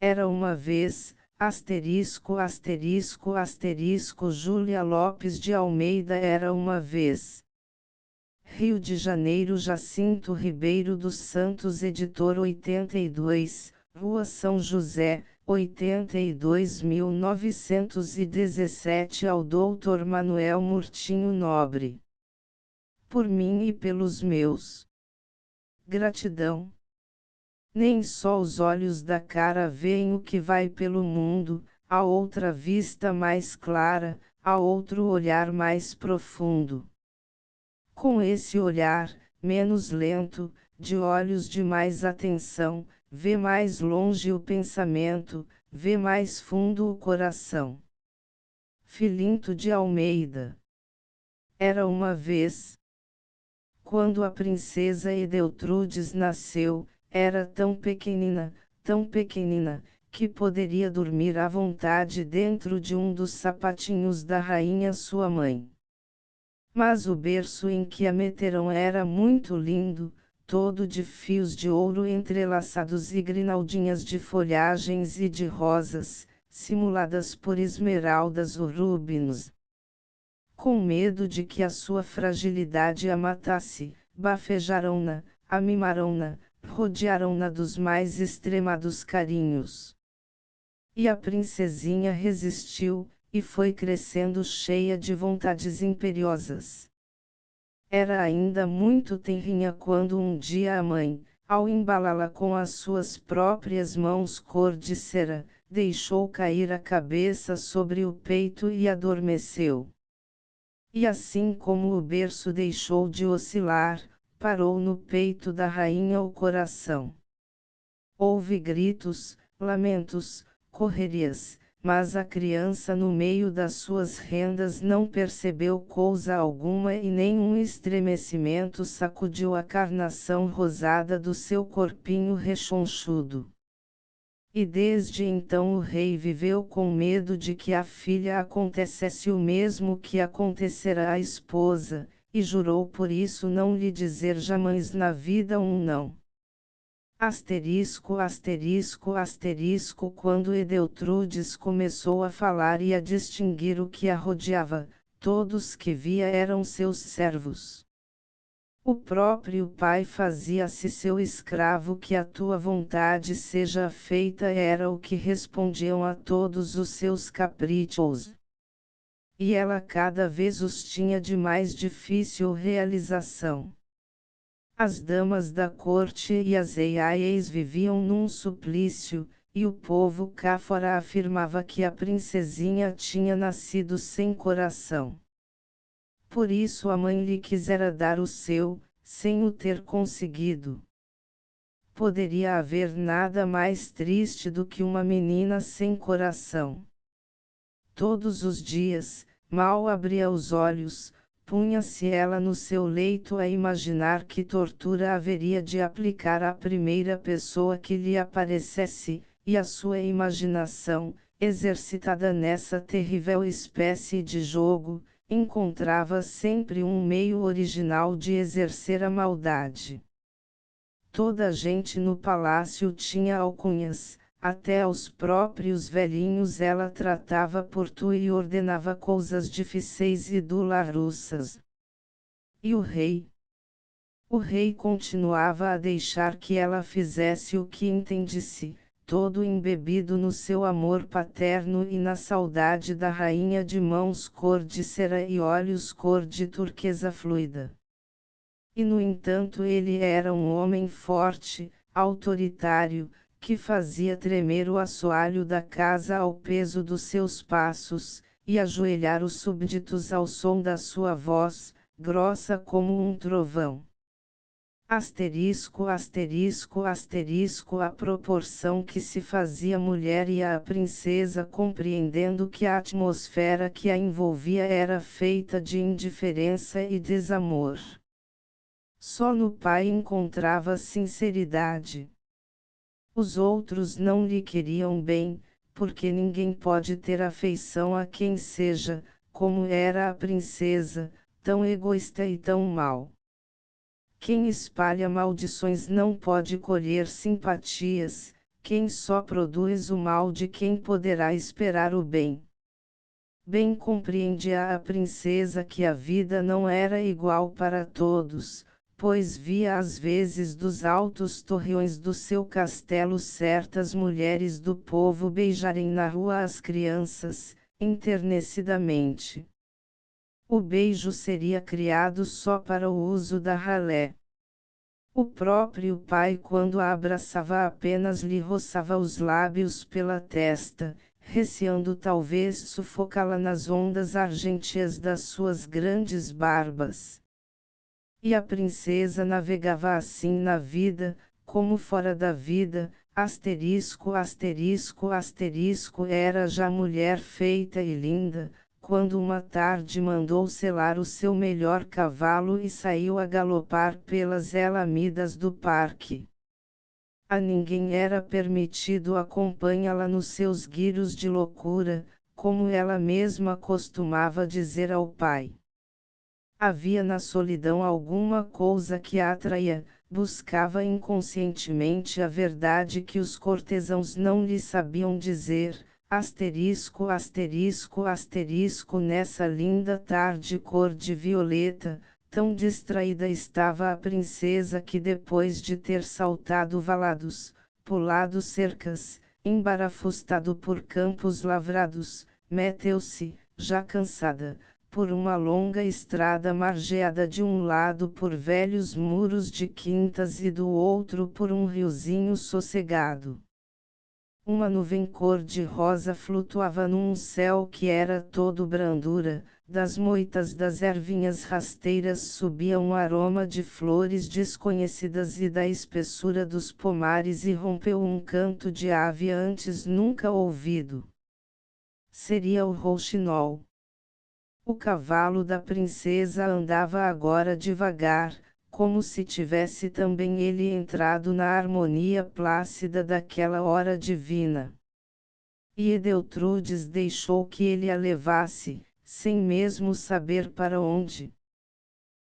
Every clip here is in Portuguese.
Era uma vez, Júlia Lopes de Almeida. Era uma vez. Rio de Janeiro, Jacinto Ribeiro dos Santos, editor 82, Rua São José, 82.917 ao Dr. Manuel Murtinho Nobre. Por mim e pelos meus. Gratidão. Nem só os olhos da cara veem o que vai pelo mundo, há outra vista mais clara, há outro olhar mais profundo. Com esse olhar, menos lento, de olhos de mais atenção, vê mais longe o pensamento, vê mais fundo o coração. Filinto de Almeida. Era uma vez. Quando a princesa Edeltrudes nasceu, era tão pequenina, que poderia dormir à vontade dentro de um dos sapatinhos da rainha sua mãe. Mas o berço em que a meteram era muito lindo, todo de fios de ouro entrelaçados e grinaldinhas de folhagens e de rosas, simuladas por esmeraldas ou rubins. Com medo de que a sua fragilidade a matasse, bafejaram-na, amimaram-na, rodearam-na dos mais extremados carinhos. E a princesinha resistiu, e foi crescendo cheia de vontades imperiosas. Era ainda muito tenrinha quando um dia a mãe, ao embalá-la com as suas próprias mãos cor de cera, deixou cair a cabeça sobre o peito e adormeceu. E assim como o berço deixou de oscilar, parou no peito da rainha o coração. Houve gritos, lamentos, correrias, mas a criança no meio das suas rendas não percebeu coisa alguma e nenhum estremecimento sacudiu a carnação rosada do seu corpinho rechonchudo. E desde então o rei viveu com medo de que à filha acontecesse o mesmo que acontecerá à esposa, e jurou por isso não lhe dizer jamais na vida um não. Quando Edeltrudes começou a falar e a distinguir o que a rodeava, todos que via eram seus servos. O próprio pai fazia-se seu escravo, que a tua vontade seja feita, era o que respondiam a todos os seus caprichos. E ela cada vez os tinha de mais difícil realização. As damas da corte e as eiaies viviam num suplício, e o povo cá fora afirmava que a princesinha tinha nascido sem coração. Por isso a mãe lhe quisera dar o seu, sem o ter conseguido. Poderia haver nada mais triste do que uma menina sem coração. Todos os dias, mal abria os olhos, punha-se ela no seu leito a imaginar que tortura haveria de aplicar à primeira pessoa que lhe aparecesse, e a sua imaginação, exercitada nessa terrível espécie de jogo, encontrava sempre um meio original de exercer a maldade. Toda a gente no palácio tinha alcunhas, até aos próprios velhinhos ela tratava por tu e ordenava coisas difíceis e dolorosas. E o rei? O rei continuava a deixar que ela fizesse o que entendesse, todo embebido no seu amor paterno e na saudade da rainha, de mãos cor de cera e olhos cor de turquesa fluida. E no entanto ele era um homem forte, autoritário, que fazia tremer o assoalho da casa ao peso dos seus passos, e ajoelhar os súbditos ao som da sua voz, grossa como um trovão. A proporção que se fazia mulher e a princesa, compreendendo que a atmosfera que a envolvia era feita de indiferença e desamor. Só no pai encontrava sinceridade. Os outros não lhe queriam bem, porque ninguém pode ter afeição a quem seja, como era a princesa, tão egoísta e tão mau. Quem espalha maldições não pode colher simpatias, quem só produz o mal de quem poderá esperar o bem. Bem compreendia a princesa que a vida não era igual para todos, pois via às vezes dos altos torreões do seu castelo certas mulheres do povo beijarem na rua as crianças, enternecidamente. O beijo seria criado só para o uso da ralé. O próprio pai, quando a abraçava, apenas lhe roçava os lábios pela testa, receando talvez sufocá-la nas ondas argênteas das suas grandes barbas. E a princesa navegava assim na vida, como fora da vida, asterisco, asterisco, asterisco, era já mulher feita e linda, quando uma tarde mandou selar o seu melhor cavalo e saiu a galopar pelas elamidas do parque. A ninguém era permitido acompanhá-la nos seus guiros de loucura, como ela mesma costumava dizer ao pai. Havia na solidão alguma coisa que a atraía, buscava inconscientemente a verdade que os cortesãos não lhe sabiam dizer. Asterisco, asterisco, asterisco, nessa linda tarde cor de violeta, tão distraída estava a princesa que depois de ter saltado valados, pulado cercas, embarafustado por campos lavrados, meteu-se, já cansada, por uma longa estrada margeada de um lado por velhos muros de quintas e do outro por um riozinho sossegado. Uma nuvem cor-de-rosa flutuava num céu que era todo brandura, das moitas das ervinhas rasteiras subia um aroma de flores desconhecidas e da espessura dos pomares irrompeu um canto de ave antes nunca ouvido. Seria o rouxinol. O cavalo da princesa andava agora devagar, como se tivesse também ele entrado na harmonia plácida daquela hora divina. E Edeltrudes deixou que ele a levasse, sem mesmo saber para onde.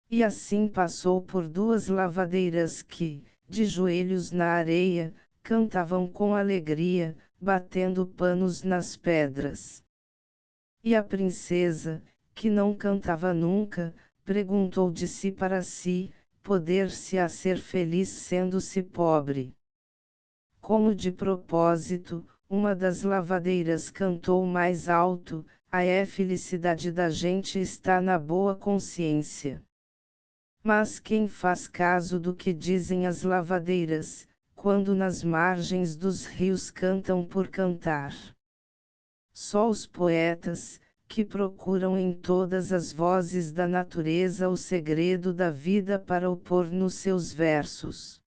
E assim passou por duas lavadeiras que, de joelhos na areia, cantavam com alegria, batendo panos nas pedras. E a princesa, que não cantava nunca, perguntou de si para si, poder-se-á ser feliz sendo-se pobre. Como de propósito, uma das lavadeiras cantou mais alto, a felicidade da gente está na boa consciência. Mas quem faz caso do que dizem as lavadeiras, quando nas margens dos rios cantam por cantar? Só os poetas, que procuram em todas as vozes da natureza o segredo da vida para o pôr nos seus versos.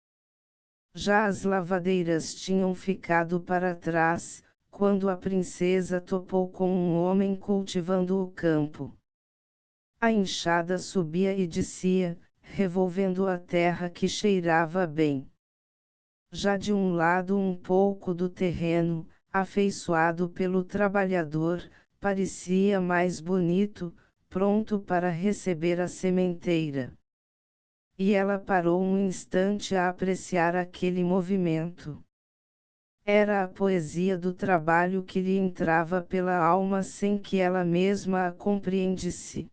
Já as lavadeiras tinham ficado para trás, quando a princesa topou com um homem cultivando o campo. A enxada subia e descia, revolvendo a terra que cheirava bem. Já de um lado um pouco do terreno, afeiçoado pelo trabalhador, parecia mais bonito, pronto para receber a sementeira. E ela parou um instante a apreciar aquele movimento. Era a poesia do trabalho que lhe entrava pela alma sem que ela mesma a compreendesse.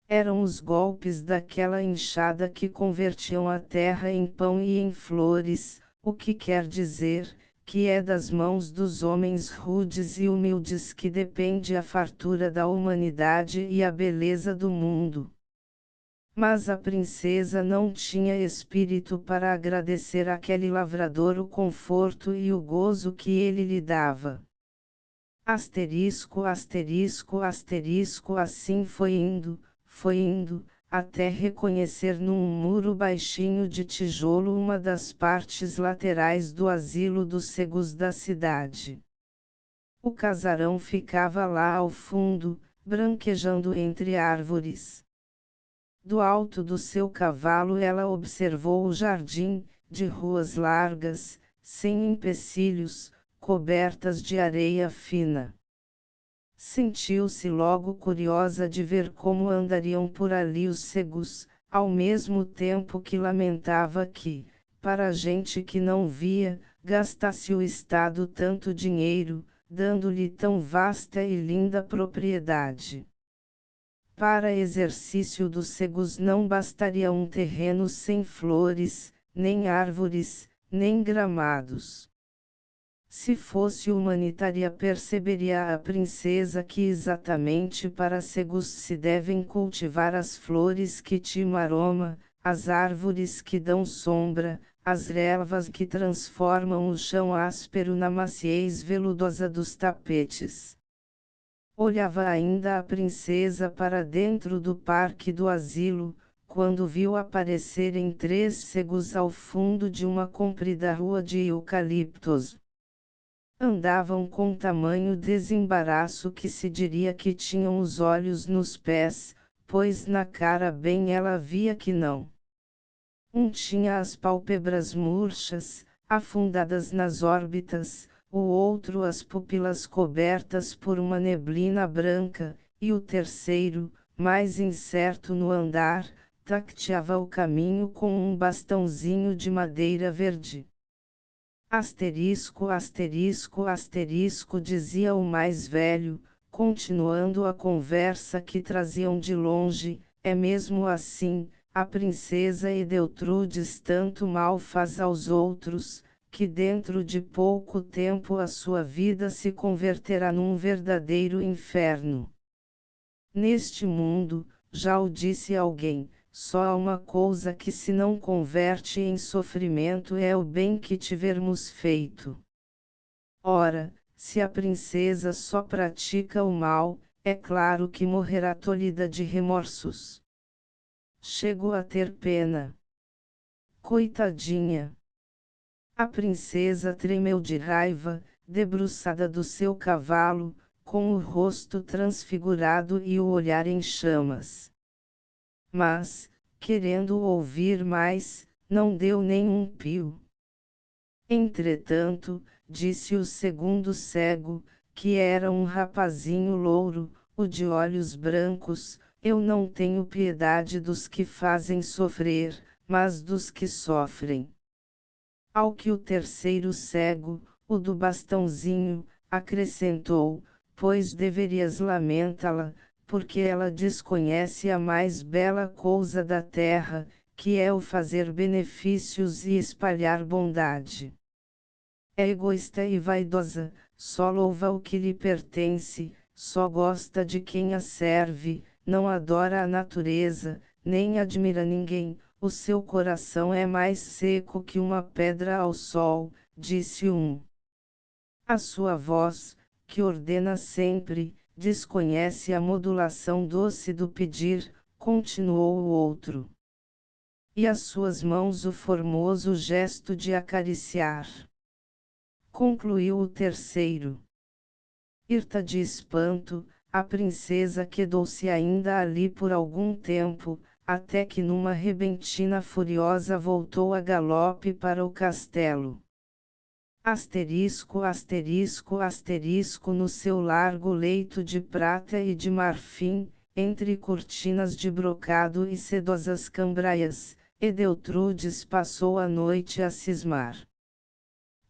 Eram os golpes daquela enxada que convertiam a terra em pão e em flores, o que quer dizer, que é das mãos dos homens rudes e humildes que depende a fartura da humanidade e a beleza do mundo. Mas a princesa não tinha espírito para agradecer àquele lavrador o conforto e o gozo que ele lhe dava. Asterisco, asterisco, asterisco, assim foi indo, até reconhecer num muro baixinho de tijolo uma das partes laterais do asilo dos cegos da cidade. O casarão ficava lá ao fundo, branquejando entre árvores. Do alto do seu cavalo ela observou o jardim, de ruas largas, sem empecilhos, cobertas de areia fina. Sentiu-se logo curiosa de ver como andariam por ali os cegos, ao mesmo tempo que lamentava que, para a gente que não via, gastasse o Estado tanto dinheiro, dando-lhe tão vasta e linda propriedade. Para exercício dos cegos não bastaria um terreno sem flores, nem árvores, nem gramados. Se fosse humanitária, perceberia a princesa que exatamente para cegos se devem cultivar as flores que tinham aroma, as árvores que dão sombra, as relvas que transformam o chão áspero na maciez veludosa dos tapetes. Olhava ainda a princesa para dentro do parque do asilo, quando viu aparecerem 3 cegos ao fundo de uma comprida rua de eucaliptos. Andavam com tamanho desembaraço que se diria que tinham os olhos nos pés, pois na cara bem ela via que não. Um tinha as pálpebras murchas, afundadas nas órbitas, o outro as pupilas cobertas por uma neblina branca, e o terceiro, mais incerto no andar, tateava o caminho com um bastãozinho de madeira verde. Asterisco, asterisco, asterisco, dizia o mais velho, continuando a conversa que traziam de longe, é mesmo assim, a princesa Edeltrudes tanto mal faz aos outros, que dentro de pouco tempo a sua vida se converterá num verdadeiro inferno. Neste mundo, já o disse alguém, só há uma coisa que se não converte em sofrimento, é o bem que tivermos feito. Ora, se a princesa só pratica o mal, é claro que morrerá tolhida de remorsos. Chego a ter pena. Coitadinha! A princesa tremeu de raiva, debruçada do seu cavalo, com o rosto transfigurado e o olhar em chamas. Mas, querendo ouvir mais, não deu nem um pio. Entretanto, disse o segundo cego, que era um rapazinho louro, o de olhos brancos, eu não tenho piedade dos que fazem sofrer, mas dos que sofrem. Ao que o terceiro cego, o do bastãozinho, acrescentou, pois deverias lamentá-la, porque ela desconhece a mais bela coisa da terra, que é o fazer benefícios e espalhar bondade. É egoísta e vaidosa, só louva o que lhe pertence, só gosta de quem a serve, não adora a natureza, nem admira ninguém, o seu coração é mais seco que uma pedra ao sol, disse um. A sua voz, que ordena sempre, desconhece a modulação doce do pedir, continuou o outro. E as suas mãos o formoso gesto de acariciar. Concluiu o terceiro. Hirta de espanto, a princesa quedou-se ainda ali por algum tempo, até que numa repentina furiosa voltou a galope para o castelo. Asterisco, asterisco, asterisco, no seu largo leito de prata e de marfim, entre cortinas de brocado e sedosas cambraias, Edeltrudes passou a noite a cismar.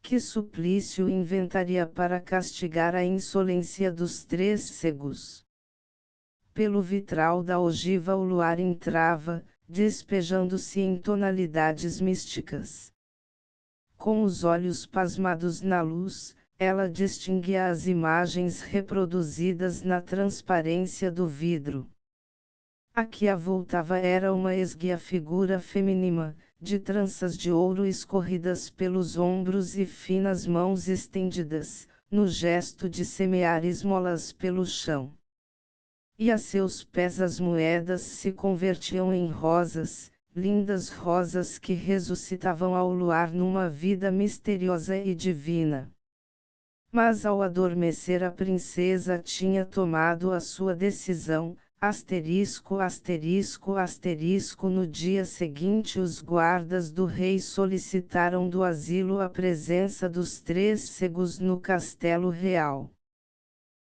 Que suplício inventaria para castigar a insolência dos 3 cegos? Pelo vitral da ogiva o luar entrava, despejando-se em tonalidades místicas. Com os olhos pasmados na luz, ela distinguia as imagens reproduzidas na transparência do vidro. A que a voltava era uma esguia figura feminina, de tranças de ouro escorridas pelos ombros e finas mãos estendidas, no gesto de semear esmolas pelo chão. E a seus pés as moedas se convertiam em rosas, lindas rosas que ressuscitavam ao luar numa vida misteriosa e divina. Mas ao adormecer a princesa tinha tomado a sua decisão, asterisco, asterisco, asterisco. No dia seguinte os guardas do rei solicitaram do asilo a presença dos 3 cegos no castelo real.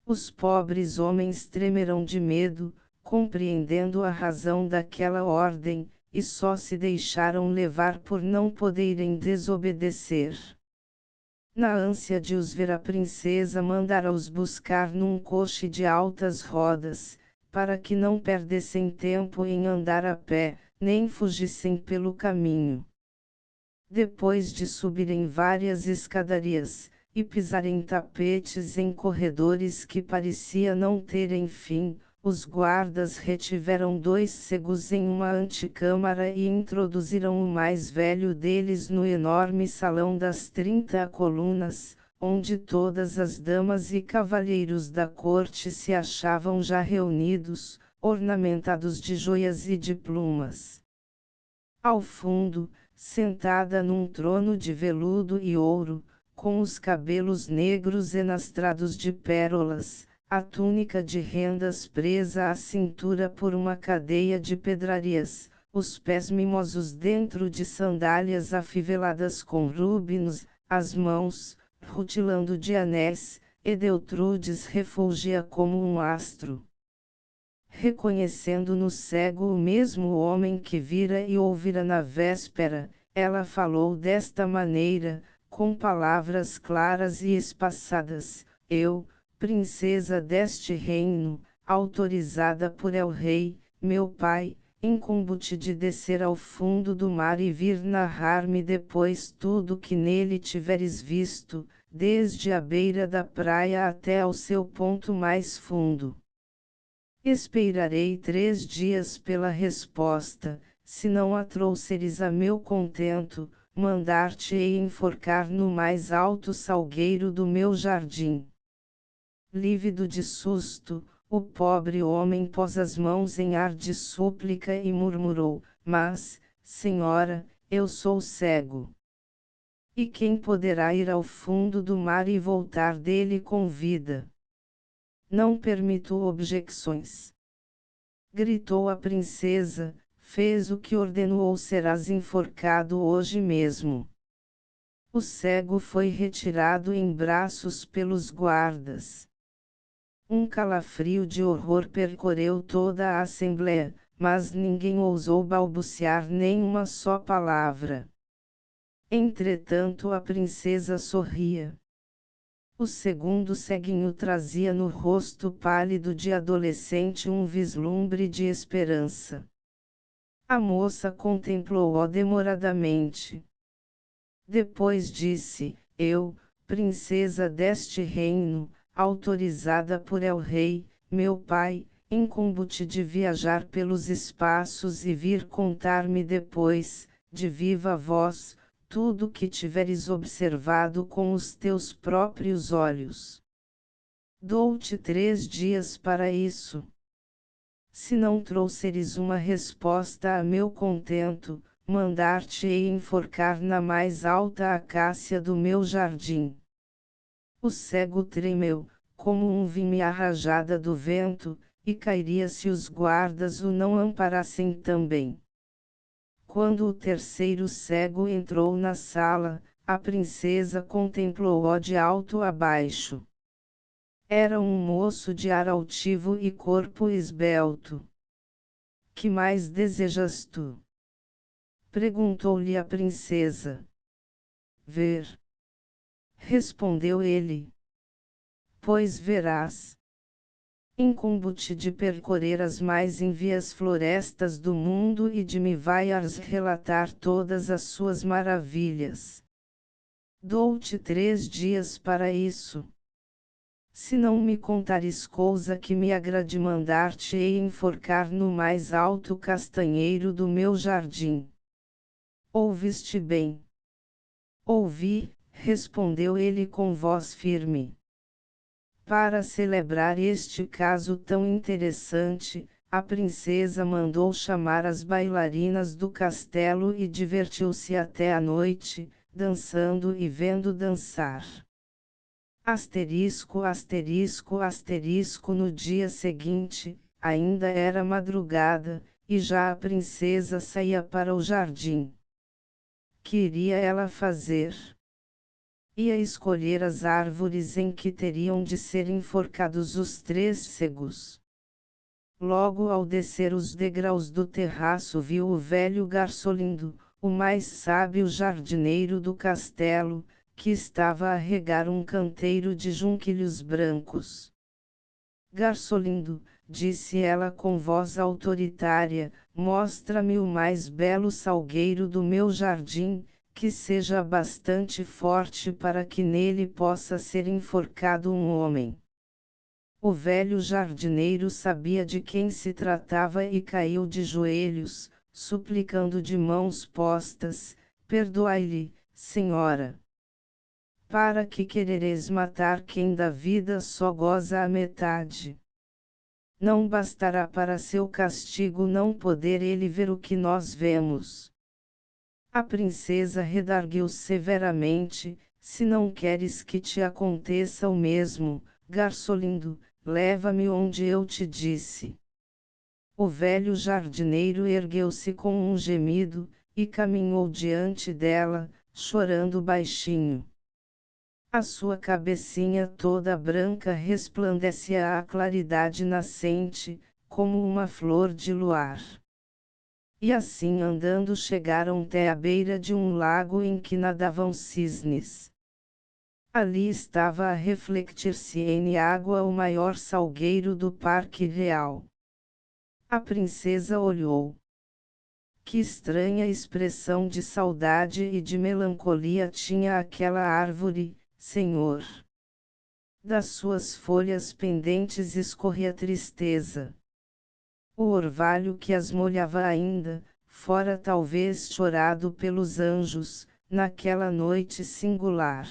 Os pobres homens tremeram de medo, compreendendo a razão daquela ordem, e só se deixaram levar por não poderem desobedecer. Na ânsia de os ver, a princesa mandara-os buscar num coche de altas rodas, para que não perdessem tempo em andar a pé, nem fugissem pelo caminho. Depois de subirem várias escadarias, e pisarem tapetes em corredores que parecia não terem fim, os guardas retiveram 2 cegos em uma antecâmara e introduziram o mais velho deles no enorme salão das 30 colunas, onde todas as damas e cavalheiros da corte se achavam já reunidos, ornamentados de joias e de plumas. Ao fundo, sentada num trono de veludo e ouro, com os cabelos negros enastrados de pérolas, a túnica de rendas presa à cintura por uma cadeia de pedrarias, os pés mimosos dentro de sandálias afiveladas com rubins, as mãos, rutilando de anéis, Edeltrudes refulgia como um astro. Reconhecendo no cego o mesmo homem que vira e ouvira na véspera, ela falou desta maneira, com palavras claras e espaçadas: eu, princesa deste reino, autorizada por El Rei, meu pai, incumbo-te de descer ao fundo do mar e vir narrar-me depois tudo que nele tiveres visto, desde a beira da praia até ao seu ponto mais fundo. Esperarei 3 dias pela resposta, se não a trouxeres a meu contento, mandar-te-ei enforcar no mais alto salgueiro do meu jardim. Lívido de susto, o pobre homem pôs as mãos em ar de súplica e murmurou: mas, senhora, eu sou cego. E quem poderá ir ao fundo do mar e voltar dele com vida? Não permito objeções. Gritou a princesa, fez o que ordenou, serás enforcado hoje mesmo. O cego foi retirado em braços pelos guardas. Um calafrio de horror percorreu toda a assembleia, mas ninguém ousou balbuciar nem uma só palavra. Entretanto, a princesa sorria. O segundo ceguinho trazia no rosto pálido de adolescente um vislumbre de esperança. A moça contemplou-o demoradamente. Depois disse: eu, princesa deste reino, autorizada por El Rei, meu pai, incumbo-te de viajar pelos espaços e vir contar-me depois, de viva voz, tudo o que tiveres observado com os teus próprios olhos. Dou-te 3 dias para isso. Se não trouxeres uma resposta a meu contento, mandar-te-ei enforcar na mais alta acácia do meu jardim. O cego tremeu, como um vime arrajada do vento, e cairia se os guardas o não amparassem também. Quando o terceiro cego entrou na sala, a princesa contemplou-o de alto a baixo. Era um moço de ar altivo e corpo esbelto. Que mais desejas tu? Perguntou-lhe a princesa. Ver. Respondeu ele. Pois verás. Incumbo-te de percorrer as mais envias florestas do mundo e de me vais relatar todas as suas maravilhas. Dou-te 3 dias para isso. Se não me contares coisa que me agrade, mandar-te-ei enforcar no mais alto castanheiro do meu jardim. Ouviste bem? Ouvi, respondeu ele com voz firme. Para celebrar este caso tão interessante, a princesa mandou chamar as bailarinas do castelo e divertiu-se até a noite, dançando e vendo dançar. Asterisco, asterisco, asterisco. No dia seguinte, ainda era madrugada, e já a princesa saía para o jardim. Que iria ela fazer? Ia escolher as árvores em que teriam de ser enforcados os 3 cegos. Logo ao descer os degraus do terraço, viu o velho Garçolindo, o mais sábio jardineiro do castelo, que estava a regar um canteiro de junquilhos brancos. Garçolindo, disse ela com voz autoritária, mostra-me o mais belo salgueiro do meu jardim, que seja bastante forte para que nele possa ser enforcado um homem. O velho jardineiro sabia de quem se tratava e caiu de joelhos, suplicando de mãos postas: perdoai-lhe, senhora. Para que querereis matar quem da vida só goza a metade? Não bastará para seu castigo não poder ele ver o que nós vemos. A princesa redarguiu severamente: se não queres que te aconteça o mesmo, Garçolindo, leva-me onde eu te disse. O velho jardineiro ergueu-se com um gemido, e caminhou diante dela, chorando baixinho. A sua cabecinha toda branca resplandecia à claridade nascente, como uma flor de luar. E assim andando chegaram até a beira de um lago em que nadavam cisnes. Ali estava a refletir-se em água o maior salgueiro do Parque Real. A princesa olhou. Que estranha expressão de saudade e de melancolia tinha aquela árvore, senhor. Das suas folhas pendentes escorria tristeza. O orvalho que as molhava ainda, fora talvez chorado pelos anjos, naquela noite singular.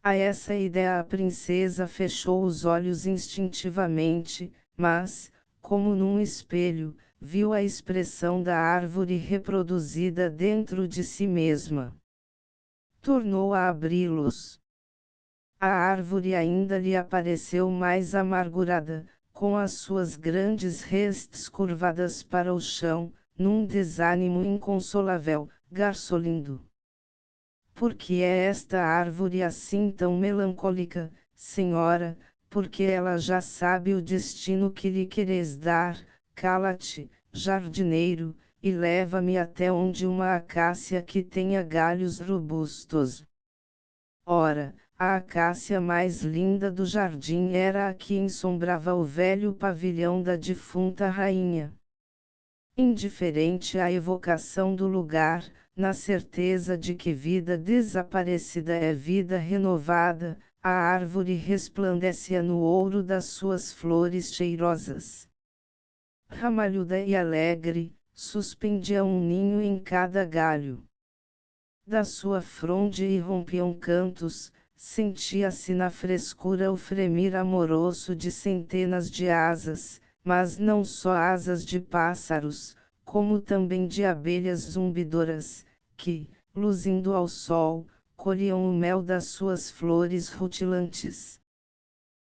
A essa ideia a princesa fechou os olhos instintivamente, mas, como num espelho, viu a expressão da árvore reproduzida dentro de si mesma. Tornou a abri-los. A árvore ainda lhe apareceu mais amargurada, com as suas grandes restes curvadas para o chão, num desânimo inconsolável. Garçolindo. Por que é esta árvore assim tão melancólica, senhora? Porque ela já sabe o destino que lhe queres dar. Cala-te, jardineiro, e leva-me até onde uma acácia que tenha galhos robustos. Ora, a acácia mais linda do jardim era a que ensombrava o velho pavilhão da defunta rainha. Indiferente à evocação do lugar, na certeza de que vida desaparecida é vida renovada, a árvore resplandecia no ouro das suas flores cheirosas. Ramalhuda e alegre, suspendia um ninho em cada galho. Da sua fronde irrompiam cantos, sentia-se na frescura o fremir amoroso de centenas de asas, mas não só asas de pássaros, como também de abelhas zumbidoras, que, luzindo ao sol, colhiam o mel das suas flores rutilantes.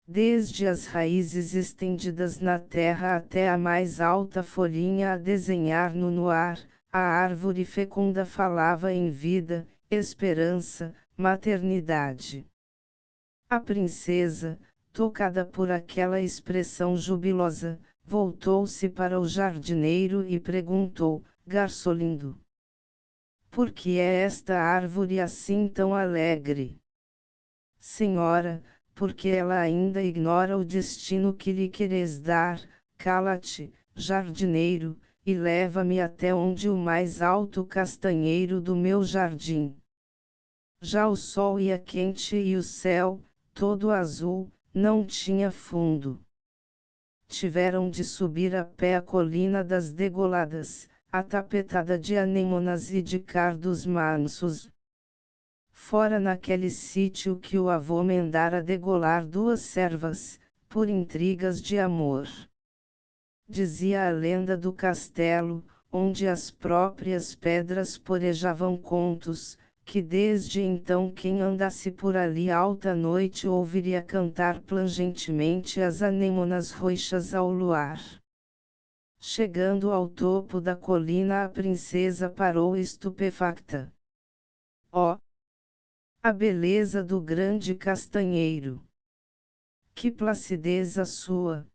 Desde as raízes estendidas na terra até a mais alta folhinha a desenhar no ar, a árvore fecunda falava em vida, esperança, maternidade. A princesa, tocada por aquela expressão jubilosa, voltou-se para o jardineiro e perguntou: Garçolindo, por que é esta árvore assim tão alegre? Senhora, porque ela ainda ignora o destino que lhe queres dar. Cala-te, jardineiro, e leva-me até onde o mais alto castanheiro do meu jardim. Já o sol ia quente e o céu, todo azul, não tinha fundo. Tiveram de subir a pé a colina das degoladas, atapetada de anêmonas e de cardos mansos. Fora naquele sítio que o avô mandara degolar duas servas, por intrigas de amor. Dizia a lenda do castelo, onde as próprias pedras porejavam contos, que desde então quem andasse por ali alta noite ouviria cantar plangentemente as anêmonas roxas ao luar. Chegando ao topo da colina a princesa parou estupefacta. Oh! A beleza do grande castanheiro! Que placidez a sua!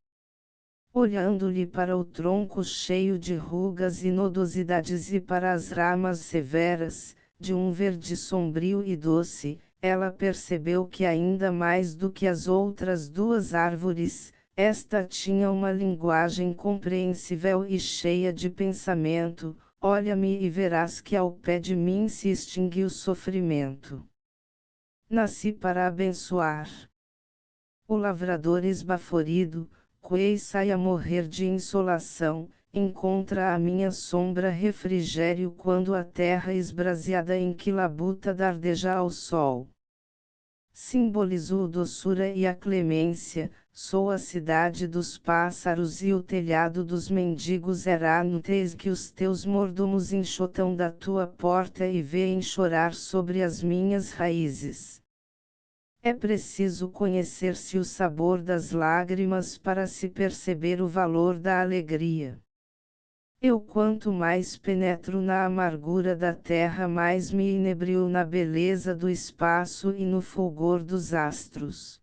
Olhando-lhe para o tronco cheio de rugas e nodosidades e para as ramas severas, de um verde sombrio e doce. Ela percebeu que ainda mais do que as outras duas árvores, esta tinha uma linguagem compreensível e cheia de pensamento. Olha-me e verás que ao pé de mim se extingue o sofrimento. Nasci para abençoar. O lavrador esbaforido, que sai a morrer de insolação, encontra à minha sombra refrigério quando a terra esbraseada em que labuta dardeja ao sol. Simbolizo a doçura e a clemência, sou a cidade dos pássaros e o telhado dos mendigos errantes que os teus mordomos enxotam da tua porta e veem chorar sobre as minhas raízes. É preciso conhecer-se o sabor das lágrimas para se perceber o valor da alegria. Eu quanto mais penetro na amargura da terra, mais me inebrio na beleza do espaço e no fulgor dos astros.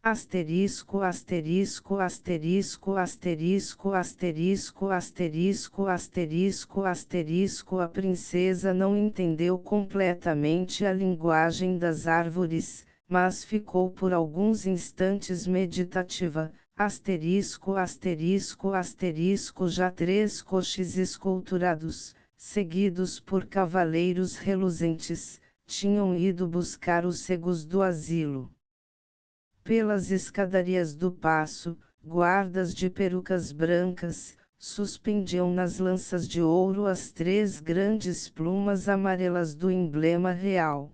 Asterisco, asterisco, asterisco, asterisco, asterisco, asterisco, asterisco, asterisco. A princesa não entendeu completamente a linguagem das árvores, mas ficou por alguns instantes meditativa. Asterisco, asterisco, asterisco. Já 3 coches esculturados, seguidos por cavaleiros reluzentes, tinham ido buscar os cegos do asilo. Pelas escadarias do paço, guardas de perucas brancas, suspendiam nas lanças de ouro as 3 grandes plumas amarelas do emblema real.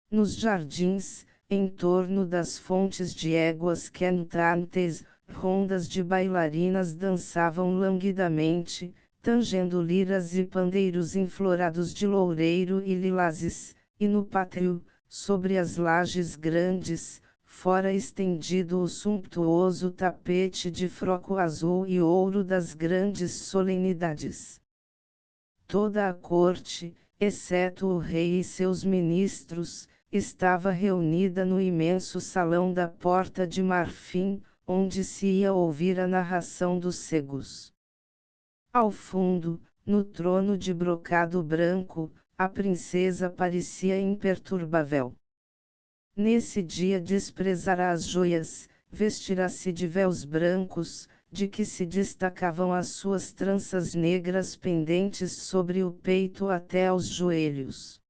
Nos jardins, em torno das fontes de éguas cantantes, rondas de bailarinas dançavam languidamente, tangendo liras e pandeiros enflorados de loureiro e lilazes, e no pátio, sobre as lajes grandes, fora estendido o sumptuoso tapete de froco azul e ouro das grandes solenidades. Toda a corte, exceto o rei e seus ministros, estava reunida no imenso salão da Porta de Marfim, onde se ia ouvir a narração dos cegos. Ao fundo, no trono de brocado branco, a princesa parecia imperturbável. Nesse dia desprezará as joias, vestirá-se de véus brancos, de que se destacavam as suas tranças negras pendentes sobre o peito até aos joelhos.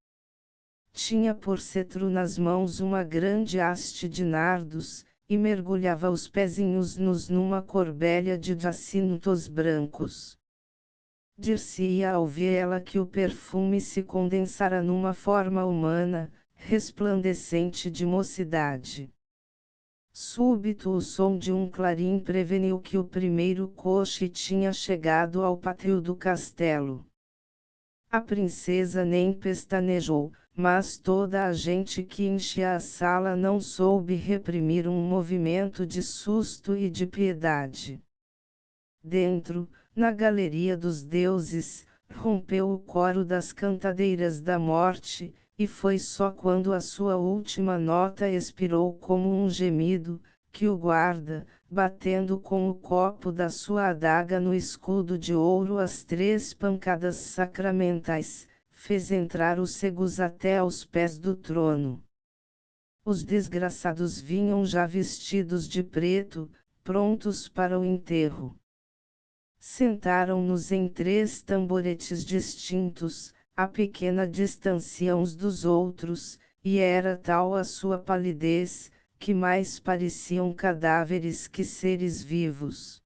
Tinha por cetro nas mãos uma grande haste de nardos, e mergulhava os pezinhos nus numa corbelha de jacintos brancos. Dir-se-ia ao vê-la que o perfume se condensara numa forma humana, resplandecente de mocidade. Súbito o som de um clarim preveniu que o primeiro coche tinha chegado ao pátio do castelo. A princesa nem pestanejou, mas toda a gente que enchia a sala não soube reprimir um movimento de susto e de piedade. Dentro, na galeria dos deuses, rompeu o coro das cantadeiras da morte, e foi só quando a sua última nota expirou como um gemido, que o guarda, batendo com o copo da sua adaga no escudo de ouro as 3 pancadas sacramentais, fez entrar os cegos até aos pés do trono. Os desgraçados vinham já vestidos de preto, prontos para o enterro. Sentaram-nos em 3 tamboretes distintos, a pequena distância uns dos outros, e era tal a sua palidez, que mais pareciam cadáveres que seres vivos.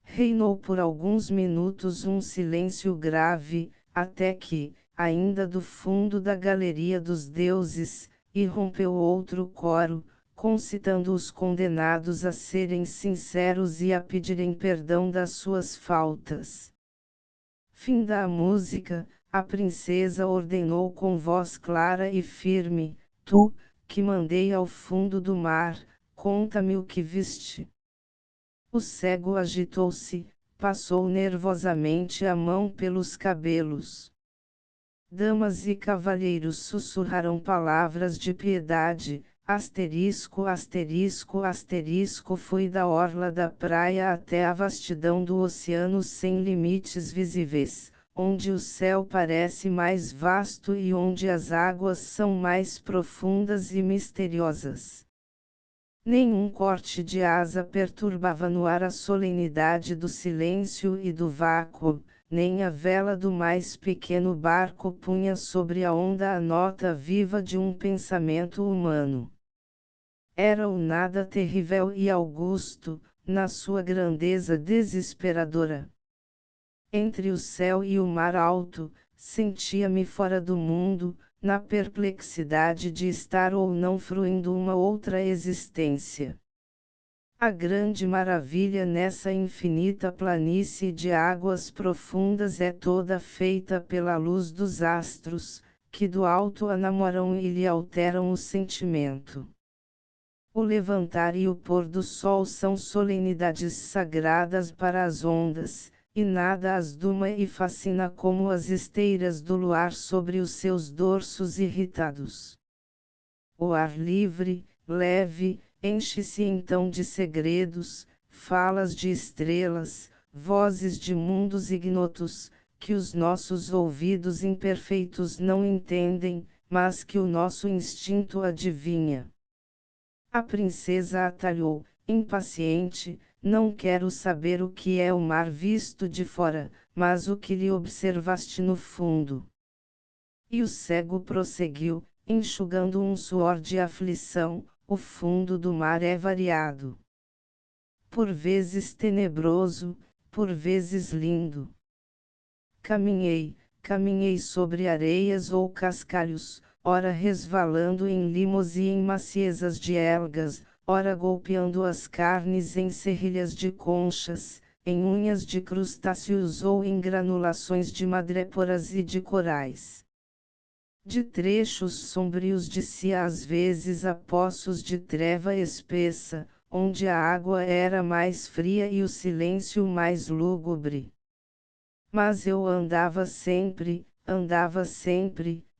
Reinou por alguns minutos um silêncio grave, até que, ainda do fundo da galeria dos deuses, irrompeu outro coro, concitando os condenados a serem sinceros e a pedirem perdão das suas faltas. Fim da música. A princesa ordenou com voz clara e firme: Tu, que mandei ao fundo do mar, conta-me o que viste. O cego agitou-se, passou nervosamente a mão pelos cabelos. Damas e cavalheiros sussurraram palavras de piedade. Asterisco, asterisco, asterisco. Fui da orla da praia até a vastidão do oceano sem limites visíveis, onde o céu parece mais vasto e onde as águas são mais profundas e misteriosas. Nenhum corte de asa perturbava no ar a solenidade do silêncio e do vácuo, nem a vela do mais pequeno barco punha sobre a onda a nota viva de um pensamento humano. Era o nada terrível e augusto, na sua grandeza desesperadora. Entre o céu e o mar alto, sentia-me fora do mundo, na perplexidade de estar ou não fruindo uma outra existência. A grande maravilha nessa infinita planície de águas profundas é toda feita pela luz dos astros, que do alto a namoram e lhe alteram o sentimento. O levantar e o pôr do sol são solenidades sagradas para as ondas, e nada as duma e fascina como as esteiras do luar sobre os seus dorsos irritados. O ar livre, leve, enche-se então de segredos, falas de estrelas, vozes de mundos ignotos, que os nossos ouvidos imperfeitos não entendem, mas que o nosso instinto adivinha. A princesa atalhou, impaciente: não quero saber o que é o mar visto de fora, mas o que lhe observaste no fundo. E o cego prosseguiu, enxugando um suor de aflição: o fundo do mar é variado. Por vezes tenebroso, por vezes lindo. Caminhei sobre areias ou cascalhos, ora resvalando em limos e em maciezas de algas, ora golpeando as carnes em serrilhas de conchas, em unhas de crustáceos ou em granulações de madréporas e de corais. De trechos sombrios descia às vezes a poços de treva espessa, onde a água era mais fria e o silêncio mais lúgubre. Mas eu andava sempre,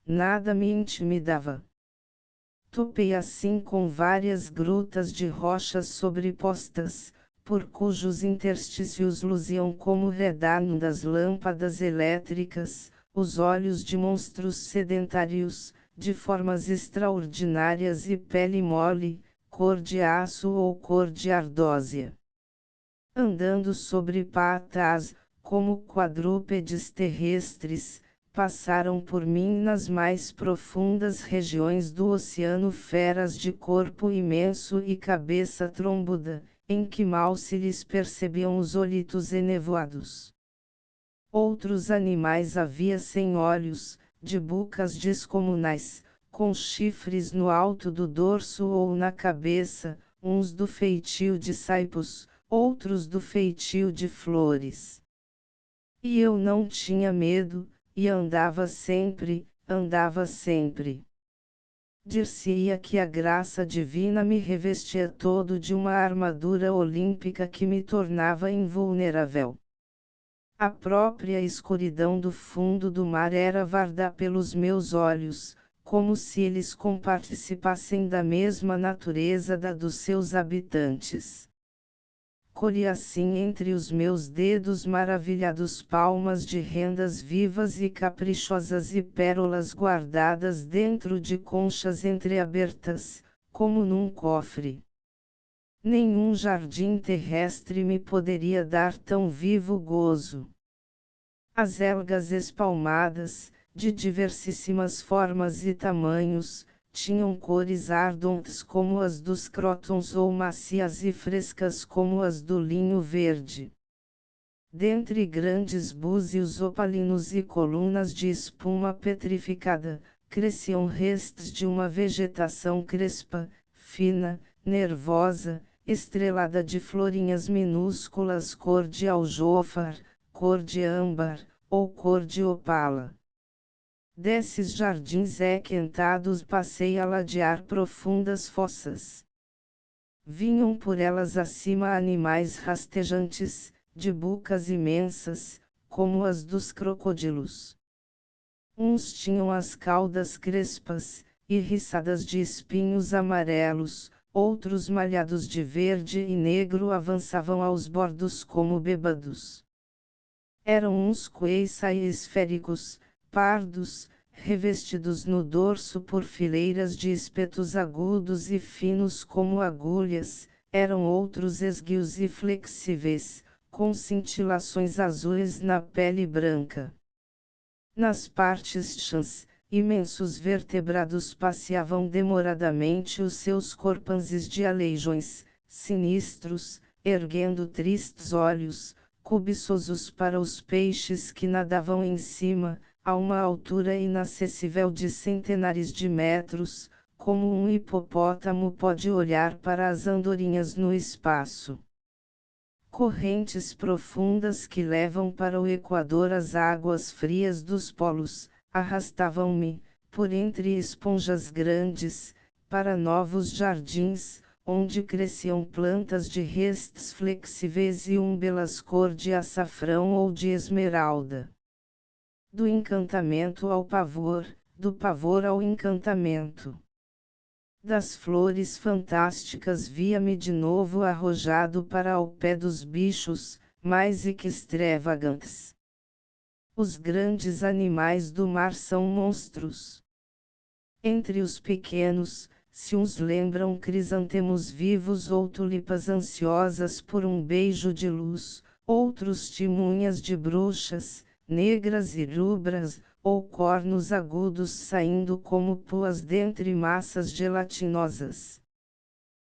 nada me intimidava. Topei assim com várias grutas de rochas sobrepostas, por cujos interstícios luziam como redarno das lâmpadas elétricas, os olhos de monstros sedentários, de formas extraordinárias e pele mole, cor de aço ou cor de ardósia. Andando sobre patas, como quadrúpedes terrestres, passaram por mim nas mais profundas regiões do oceano feras de corpo imenso e cabeça trombuda, em que mal se lhes percebiam os olhitos enevoados. Outros animais havia sem olhos, de bocas descomunais, com chifres no alto do dorso ou na cabeça, uns do feitio de saipos, outros do feitio de flores. E eu não tinha medo, e andava sempre. Dir-se-ia que a graça divina me revestia todo de uma armadura olímpica que me tornava invulnerável. A própria escuridão do fundo do mar era varda pelos meus olhos, como se eles comparticipassem da mesma natureza da dos seus habitantes. Colhi assim entre os meus dedos maravilhados palmas de rendas vivas e caprichosas e pérolas guardadas dentro de conchas entreabertas, como num cofre. Nenhum jardim terrestre me poderia dar tão vivo gozo. As algas espalmadas, de diversíssimas formas e tamanhos, tinham cores ardentes como as dos crótons ou macias e frescas como as do linho verde. Dentre grandes búzios opalinos e colunas de espuma petrificada, cresciam restos de uma vegetação crespa, fina, nervosa, estrelada de florinhas minúsculas cor de aljôfar, cor de âmbar, ou cor de opala. Desses jardins equentados passei a ladear profundas fossas. Vinham por elas acima animais rastejantes, de bocas imensas, como as dos crocodilos. Uns tinham as caudas crespas, irriçadas de espinhos amarelos, outros malhados de verde e negro avançavam aos bordos como bêbados. Eram uns coiçai esféricos, pardos, revestidos no dorso por fileiras de espetos agudos e finos como agulhas, eram outros esguios e flexíveis, com cintilações azuis na pele branca. Nas partes chãs, imensos vertebrados passeavam demoradamente os seus corpanzes de aleijões, sinistros, erguendo tristes olhos, cobiçosos para os peixes que nadavam em cima, a uma altura inacessível de centenares de metros, como um hipopótamo pode olhar para as andorinhas no espaço. Correntes profundas que levam para o Equador as águas frias dos polos, arrastavam-me, por entre esponjas grandes, para novos jardins, onde cresciam plantas de restes flexíveis e umbelas cor de açafrão ou de esmeralda. Do encantamento ao pavor, do pavor ao encantamento. Das flores fantásticas via-me de novo arrojado para ao pé dos bichos, mais extravagantes. Os grandes animais do mar são monstros. Entre os pequenos, se uns lembram crisantemos vivos ou tulipas ansiosas por um beijo de luz, outros timunhas de bruxas, negras e rubras, ou cornos agudos saindo como puas dentre massas gelatinosas.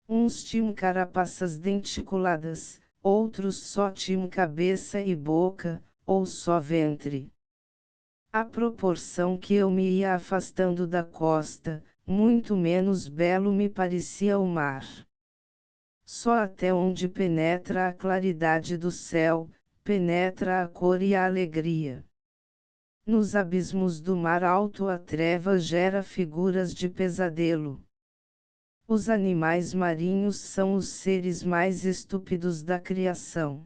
Uns tinham carapaças denticuladas, outros só tinham cabeça e boca, ou só ventre. À proporção que eu me ia afastando da costa, muito menos belo me parecia o mar. Só até onde penetra a claridade do céu, penetra a cor e a alegria. Nos abismos do mar alto a treva gera figuras de pesadelo. Os animais marinhos são os seres mais estúpidos da criação.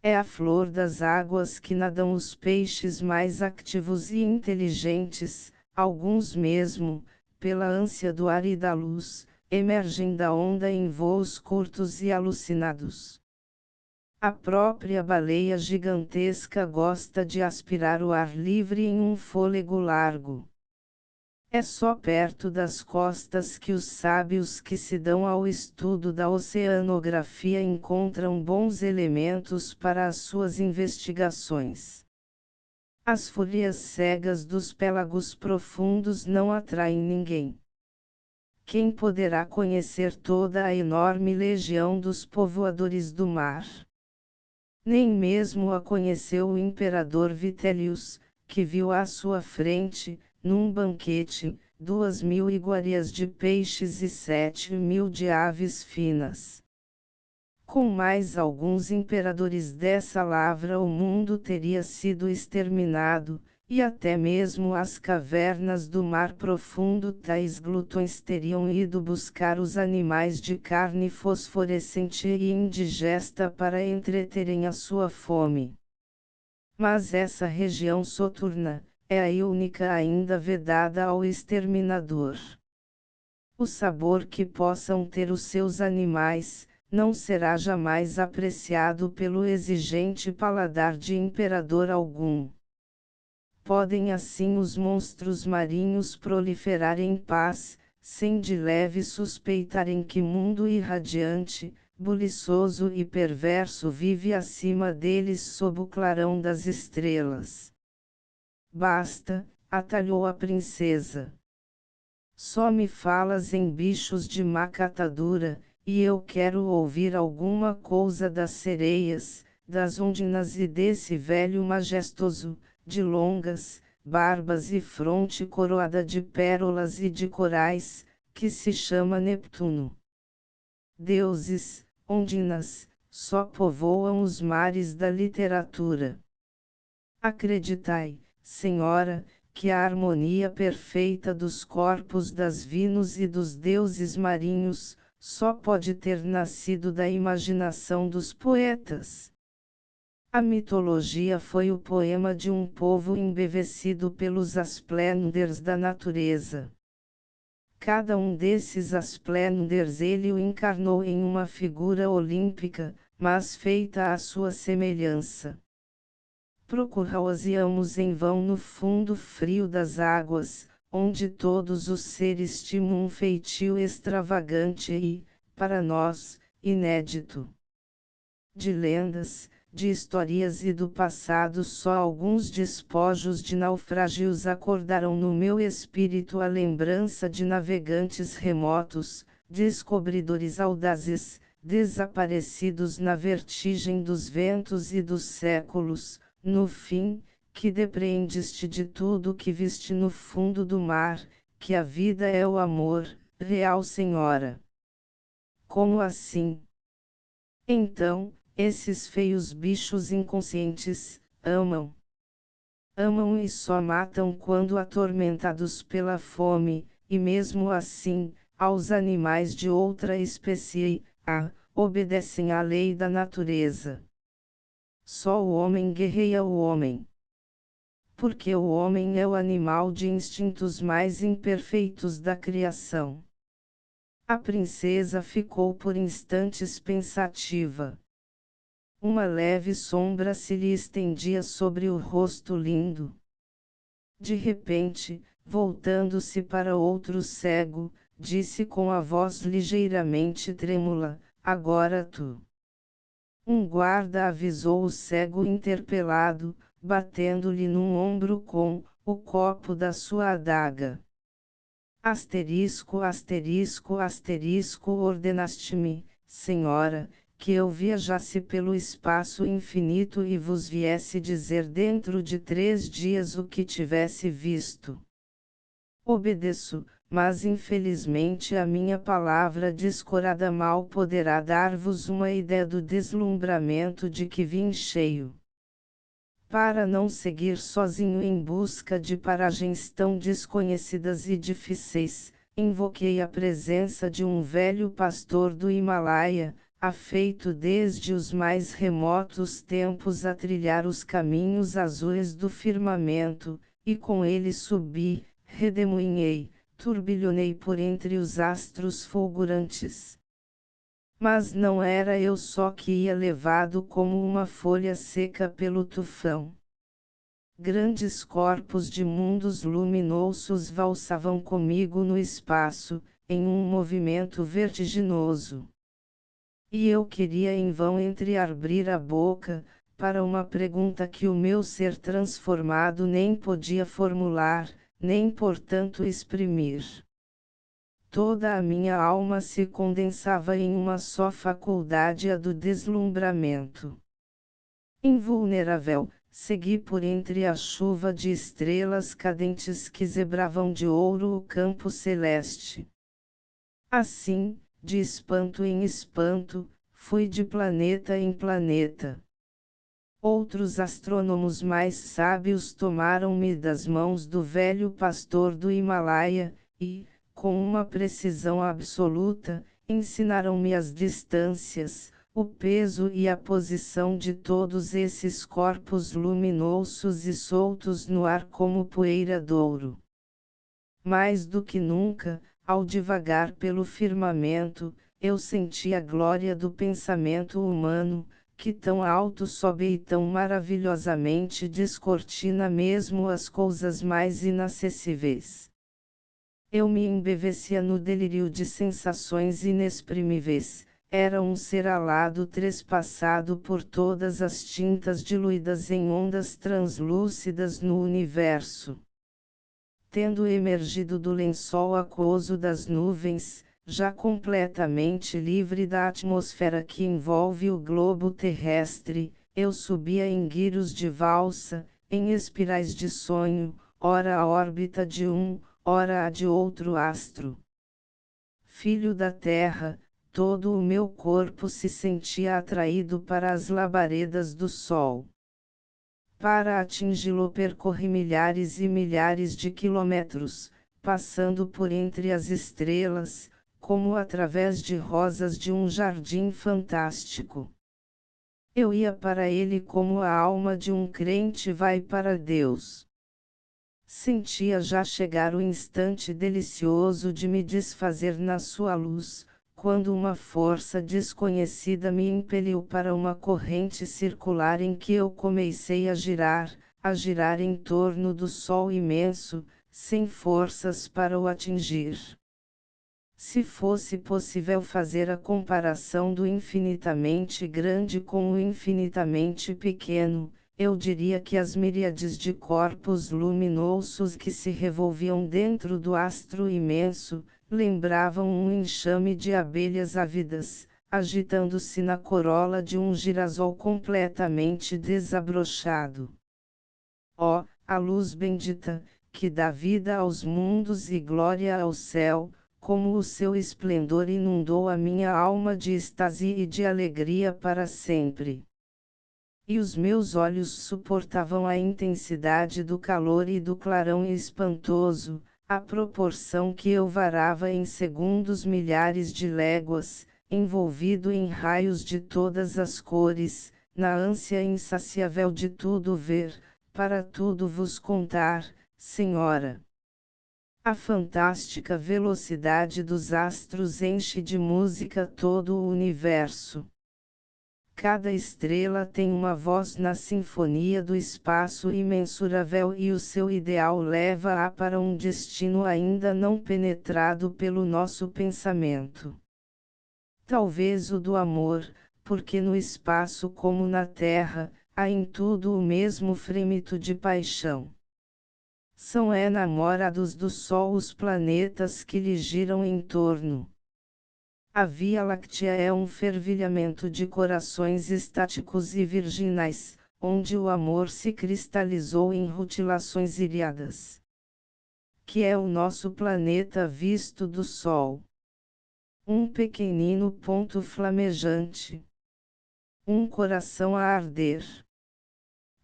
É a flor das águas que nadam os peixes mais ativos e inteligentes, alguns mesmo, pela ânsia do ar e da luz, emergem da onda em voos curtos e alucinados. A própria baleia gigantesca gosta de aspirar o ar livre em um fôlego largo. É só perto das costas que os sábios que se dão ao estudo da oceanografia encontram bons elementos para as suas investigações. As fúrias cegas dos pélagos profundos não atraem ninguém. Quem poderá conhecer toda a enorme legião dos povoadores do mar? Nem mesmo a conheceu o imperador Vitellius, que viu à sua frente, num banquete, 2.000 iguarias de peixes e 7.000 de aves finas. Com mais alguns imperadores dessa lavra o mundo teria sido exterminado, e até mesmo as cavernas do mar profundo tais glutões teriam ido buscar os animais de carne fosforescente e indigesta para entreterem a sua fome. Mas essa região soturna, é a única ainda vedada ao exterminador. O sabor que possam ter os seus animais, não será jamais apreciado pelo exigente paladar de imperador algum. Podem assim os monstros marinhos proliferar em paz, sem de leve suspeitarem que mundo irradiante, buliçoso e perverso vive acima deles sob o clarão das estrelas. Basta, atalhou a princesa. Só me falas em bichos de má catadura, e eu quero ouvir alguma coisa das sereias, das ondinas e desse velho majestoso, de longas, barbas e fronte coroada de pérolas e de corais, que se chama Neptuno. Deuses, ondinas, só povoam os mares da literatura. Acreditai, senhora, que a harmonia perfeita dos corpos das Venus e dos deuses marinhos, só pode ter nascido da imaginação dos poetas. A mitologia foi o poema de um povo embevecido pelos asplenders da natureza. Cada um desses asplenders ele o encarnou em uma figura olímpica, mas feita à sua semelhança. Procurá-los em vão no fundo frio das águas, onde todos os seres timam um feitio extravagante e, para nós, inédito. De lendas, de histórias e do passado só alguns despojos de naufrágios acordaram no meu espírito a lembrança de navegantes remotos, descobridores audazes, desaparecidos na vertigem dos ventos e dos séculos, no fim, que depreendeste de tudo que viste no fundo do mar, que a vida é o amor, real Senhora. Como assim? Então, esses feios bichos inconscientes, amam. Amam e só matam quando atormentados pela fome, e mesmo assim, aos animais de outra espécie, obedecem à lei da natureza. Só o homem guerreia o homem. Porque o homem é o animal de instintos mais imperfeitos da criação. A princesa ficou por instantes pensativa. Uma leve sombra se lhe estendia sobre o rosto lindo. De repente, voltando-se para outro cego, disse com a voz ligeiramente trêmula: agora tu. Um guarda avisou o cego interpelado, batendo-lhe num ombro com o copo da sua adaga. Asterisco, asterisco, asterisco, ordenaste-me, Senhora, que eu viajasse pelo espaço infinito e vos viesse dizer dentro de 3 dias o que tivesse visto. Obedeço, mas infelizmente a minha palavra descorada mal poderá dar-vos uma ideia do deslumbramento de que vim cheio. Para não seguir sozinho em busca de paragens tão desconhecidas e difíceis, invoquei a presença de um velho pastor do Himalaia, afeito desde os mais remotos tempos a trilhar os caminhos azuis do firmamento, e com ele subi, redemoinhei, turbilhonei por entre os astros fulgurantes. Mas não era eu só que ia levado como uma folha seca pelo tufão. Grandes corpos de mundos luminosos valsavam comigo no espaço, em um movimento vertiginoso. E eu queria em vão entreabrir a boca, para uma pergunta que o meu ser transformado nem podia formular, nem portanto exprimir. Toda a minha alma se condensava em uma só faculdade, a do deslumbramento. Invulnerável, segui por entre a chuva de estrelas cadentes que zebravam de ouro o campo celeste. Assim, de espanto em espanto, fui de planeta em planeta. Outros astrônomos mais sábios tomaram-me das mãos do velho pastor do Himalaia, e, com uma precisão absoluta, ensinaram-me as distâncias, o peso e a posição de todos esses corpos luminosos e soltos no ar como poeira d'ouro. Mais do que nunca, ao divagar pelo firmamento, eu senti a glória do pensamento humano, que tão alto sobe e tão maravilhosamente descortina mesmo as coisas mais inacessíveis. Eu me embevecia no delírio de sensações inexprimíveis, era um ser alado trespassado por todas as tintas diluídas em ondas translúcidas no universo. Tendo emergido do lençol aquoso das nuvens, já completamente livre da atmosfera que envolve o globo terrestre, eu subia em guiros de valsa, em espirais de sonho, ora a órbita de um, ora a de outro astro. Filho da terra, todo o meu corpo se sentia atraído para as labaredas do sol. Para atingi-lo percorri milhares e milhares de quilômetros, passando por entre as estrelas, como através de rosas de um jardim fantástico. Eu ia para ele como a alma de um crente vai para Deus. Sentia já chegar o instante delicioso de me desfazer na sua luz, quando uma força desconhecida me impeliu para uma corrente circular em que eu comecei a girar em torno do Sol imenso, sem forças para o atingir. Se fosse possível fazer a comparação do infinitamente grande com o infinitamente pequeno, eu diria que as miríades de corpos luminosos que se revolviam dentro do astro imenso, lembravam um enxame de abelhas ávidas, agitando-se na corola de um girassol completamente desabrochado. Ó, a luz bendita, que dá vida aos mundos e glória ao céu, como o seu esplendor inundou a minha alma de êxtase e de alegria para sempre. E os meus olhos suportavam a intensidade do calor e do clarão espantoso, à proporção que eu varava em segundos milhares de léguas, envolvido em raios de todas as cores, na ânsia insaciável de tudo ver, para tudo vos contar, Senhora. A fantástica velocidade dos astros enche de música todo o universo. Cada estrela tem uma voz na sinfonia do espaço imensurável e o seu ideal leva-a para um destino ainda não penetrado pelo nosso pensamento. Talvez o do amor, porque no espaço como na terra, há em tudo o mesmo frémito de paixão. São namorados do Sol os planetas que lhe giram em torno. A Via Láctea é um fervilhamento de corações estáticos e virginais, onde o amor se cristalizou em rutilações iriadas. Que é o nosso planeta visto do Sol. Um pequenino ponto flamejante. Um coração a arder.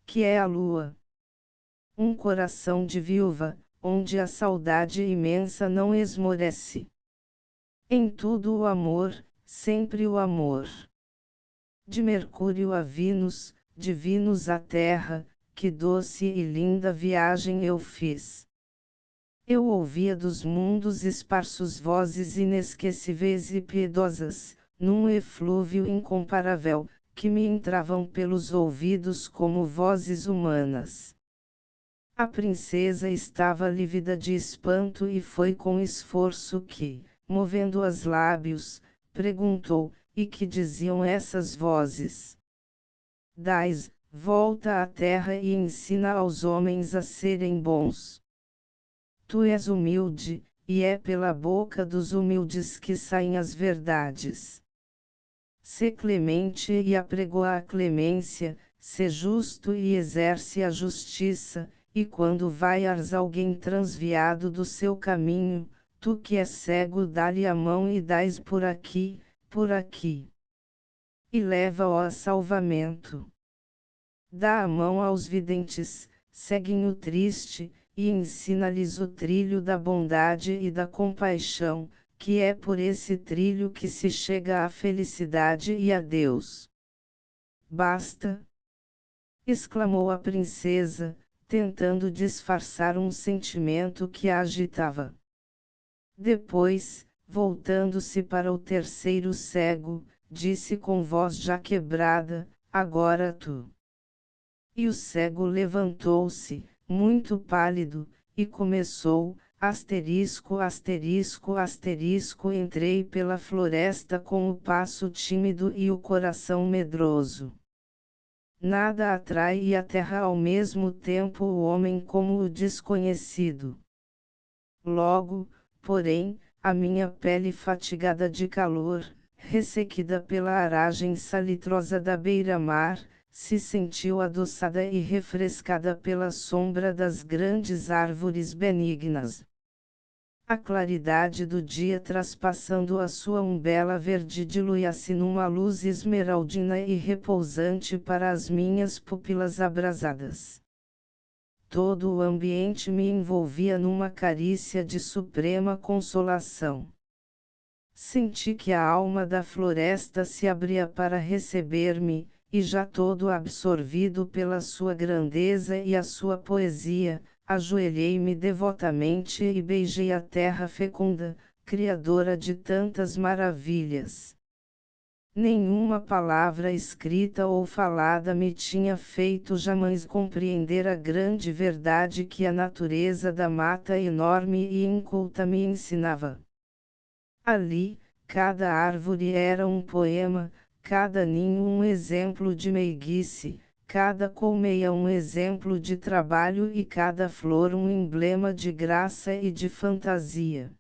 Que é a Lua. Um coração de viúva, onde a saudade imensa não esmorece. Em tudo o amor, sempre o amor. De Mercúrio a Vênus, de Vênus à Terra, que doce e linda viagem eu fiz. Eu ouvia dos mundos esparsos vozes inesquecíveis e piedosas, num eflúvio incomparável, que me entravam pelos ouvidos como vozes humanas. A princesa estava lívida de espanto e foi com esforço que, movendo os lábios, perguntou: e que diziam essas vozes? Dais, volta à terra e ensina aos homens a serem bons. Tu és humilde, e é pela boca dos humildes que saem as verdades. Sê clemente e apregoa a clemência, sê justo e exerce a justiça. E quando vaias alguém transviado do seu caminho, tu que és cego dá-lhe a mão e dás por aqui, e leva-o a salvamento. Dá a mão aos videntes, seguem o triste, e ensina-lhes o trilho da bondade e da compaixão, que é por esse trilho que se chega à felicidade e a Deus. Basta! Exclamou a princesa, tentando disfarçar um sentimento que a agitava. Depois, voltando-se para o terceiro cego, disse com voz já quebrada: agora tu. E o cego levantou-se, muito pálido, e começou: entrei pela floresta com o passo tímido e o coração medroso. Nada atrai e aterra ao mesmo tempo o homem como o desconhecido. Logo, porém, a minha pele fatigada de calor, ressequida pela aragem salitrosa da beira-mar, se sentiu adoçada e refrescada pela sombra das grandes árvores benignas. A claridade do dia traspassando a sua umbela verde diluía-se numa luz esmeraldina e repousante para as minhas pupilas abrasadas. Todo o ambiente me envolvia numa carícia de suprema consolação. Senti que a alma da floresta se abria para receber-me, e já todo absorvido pela sua grandeza e a sua poesia, ajoelhei-me devotamente e beijei a terra fecunda, criadora de tantas maravilhas. Nenhuma palavra escrita ou falada me tinha feito jamais compreender a grande verdade que a natureza da mata enorme e inculta me ensinava. Ali, cada árvore era um poema, cada ninho um exemplo de meiguice, cada colmeia um exemplo de trabalho e cada flor um emblema de graça e de fantasia.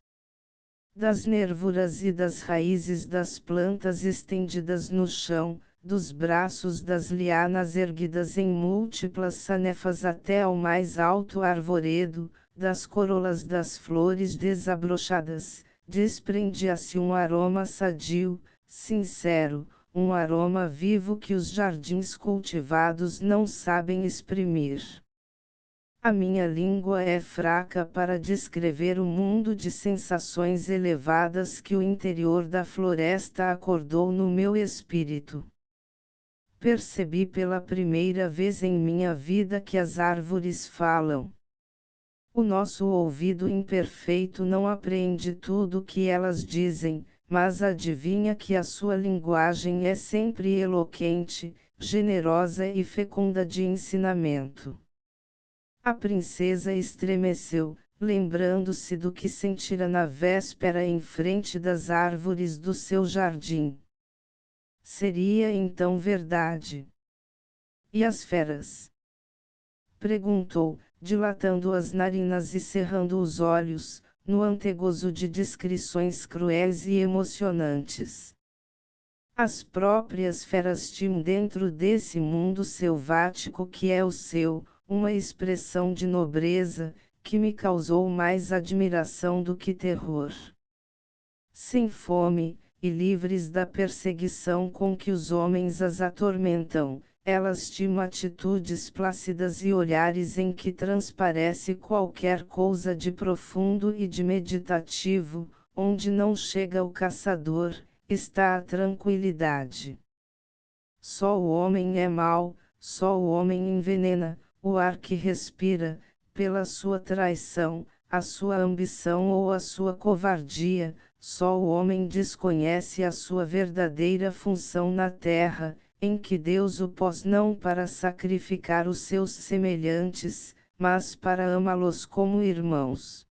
Das nervuras e das raízes das plantas estendidas no chão, dos braços das lianas erguidas em múltiplas sanefas até ao mais alto arvoredo, das corolas das flores desabrochadas, desprendia-se um aroma sadio, sincero, um aroma vivo que os jardins cultivados não sabem exprimir. A minha língua é fraca para descrever o mundo de sensações elevadas que o interior da floresta acordou no meu espírito. Percebi pela primeira vez em minha vida que as árvores falam. O nosso ouvido imperfeito não apreende tudo o que elas dizem, mas adivinha que a sua linguagem é sempre eloquente, generosa e fecunda de ensinamento. A princesa estremeceu, lembrando-se do que sentira na véspera em frente das árvores do seu jardim. Seria então verdade? E as feras? Perguntou, dilatando as narinas e cerrando os olhos, no antegozo de descrições cruéis e emocionantes. As próprias feras tinham dentro desse mundo selvático que é o seu, uma expressão de nobreza, que me causou mais admiração do que terror. Sem fome, e livres da perseguição com que os homens as atormentam, elas tinham atitudes plácidas e olhares em que transparece qualquer coisa de profundo e de meditativo, onde não chega o caçador, está a tranquilidade. Só o homem é mau, só o homem envenena o ar que respira, pela sua traição, a sua ambição ou a sua covardia, só o homem desconhece a sua verdadeira função na terra, em que Deus o pôs não para sacrificar os seus semelhantes, mas para amá-los como irmãos.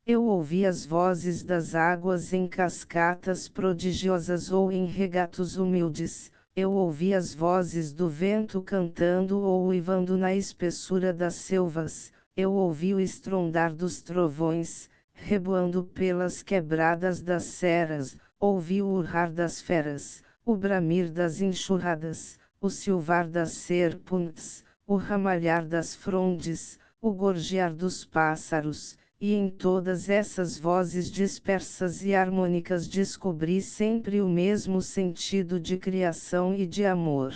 Eu ouvi as vozes das águas em cascatas prodigiosas ou em regatos humildes. Eu ouvi as vozes do vento cantando ou uivando na espessura das selvas, eu ouvi o estrondar dos trovões, reboando pelas quebradas das serras, ouvi o urrar das feras, o bramir das enxurradas, o silvar das serpentes, o ramalhar das frondes, o gorjear dos pássaros. E em todas essas vozes dispersas e harmônicas descobri sempre o mesmo sentido de criação e de amor.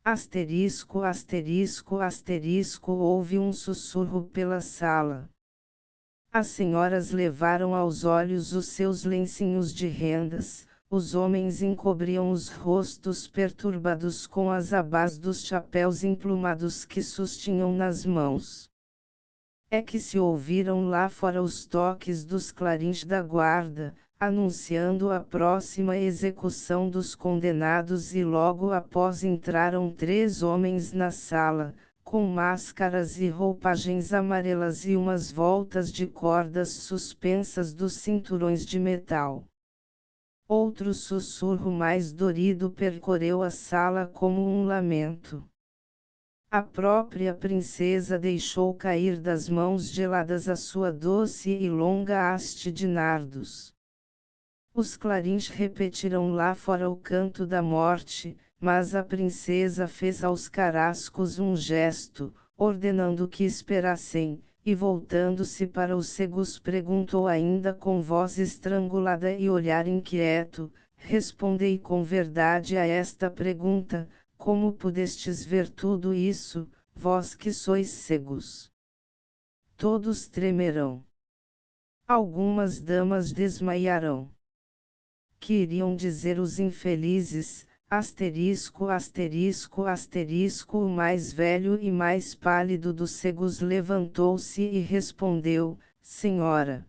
Asterisco, asterisco, asterisco, houve um sussurro pela sala. As senhoras levaram aos olhos os seus lencinhos de rendas, os homens encobriam os rostos perturbados com as abás dos chapéus emplumados que sustinham nas mãos. É que se ouviram lá fora os toques dos clarins da guarda, anunciando a próxima execução dos condenados e logo após entraram 3 homens na sala, com máscaras e roupagens amarelas e umas voltas de cordas suspensas dos cinturões de metal. Outro sussurro mais dorido percorreu a sala como um lamento. A própria princesa deixou cair das mãos geladas a sua doce e longa haste de nardos. Os clarins repetiram lá fora o canto da morte, mas a princesa fez aos carrascos um gesto, ordenando que esperassem, e voltando-se para os cegos perguntou ainda com voz estrangulada e olhar inquieto: respondei com verdade a esta pergunta. Como pudestes ver tudo isso, vós que sois cegos? Todos tremerão. Algumas damas desmaiarão. Que iriam dizer os infelizes? Asterisco, asterisco, asterisco. O mais velho e mais pálido dos cegos levantou-se e respondeu: Senhora,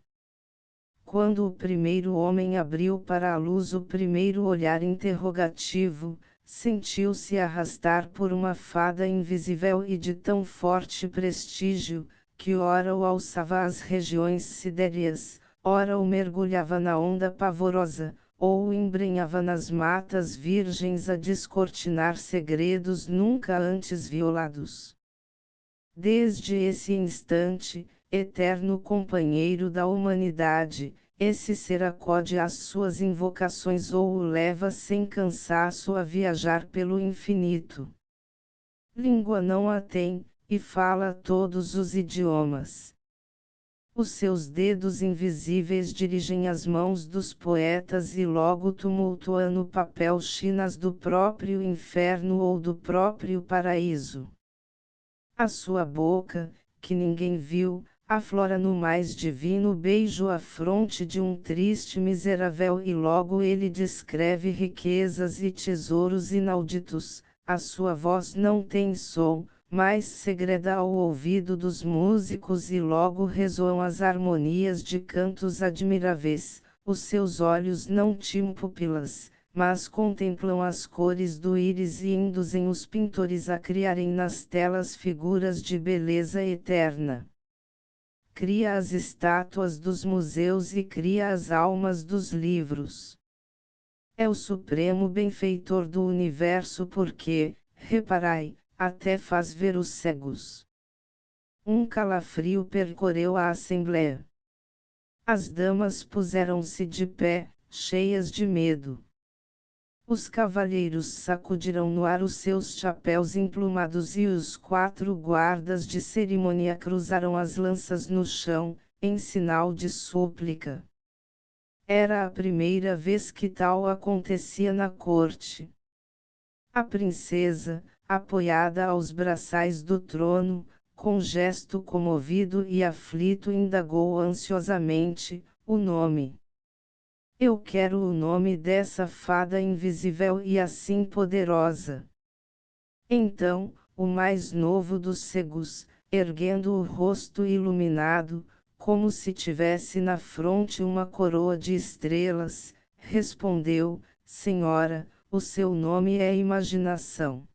quando o primeiro homem abriu para a luz o primeiro olhar interrogativo, sentiu-se arrastar por uma fada invisível e de tão forte prestígio, que ora o alçava às regiões sidéreas, ora o mergulhava na onda pavorosa, ou o embrenhava nas matas virgens a descortinar segredos nunca antes violados. Desde esse instante, eterno companheiro da humanidade, esse ser acode às suas invocações ou o leva sem cansaço a viajar pelo infinito. Língua não a tem, e fala todos os idiomas. Os seus dedos invisíveis dirigem as mãos dos poetas e logo tumultuam no papel chinas do próprio inferno ou do próprio paraíso. A sua boca, que ninguém viu, aflora no mais divino beijo a fronte de um triste miserável e logo ele descreve riquezas e tesouros inauditos. A sua voz não tem som, mas segreda ao ouvido dos músicos e logo ressoam as harmonias de cantos admiráveis. Os seus olhos não têm pupilas, mas contemplam as cores do íris e induzem os pintores a criarem nas telas figuras de beleza eterna. Cria as estátuas dos museus e cria as almas dos livros. É o supremo benfeitor do universo porque, reparai, até faz ver os cegos. Um calafrio percorreu a assembléia. As damas puseram-se de pé, cheias de medo. Os cavalheiros sacudiram no ar os seus chapéus emplumados e os 4 guardas de cerimônia cruzaram as lanças no chão, em sinal de súplica. Era a primeira vez que tal acontecia na corte. A princesa, apoiada aos braçais do trono, com gesto comovido e aflito indagou ansiosamente, o nome. Eu quero o nome dessa fada invisível e assim poderosa. Então, o mais novo dos cegos, erguendo o rosto iluminado, como se tivesse na fronte uma coroa de estrelas, respondeu: Senhora, o seu nome é Imaginação.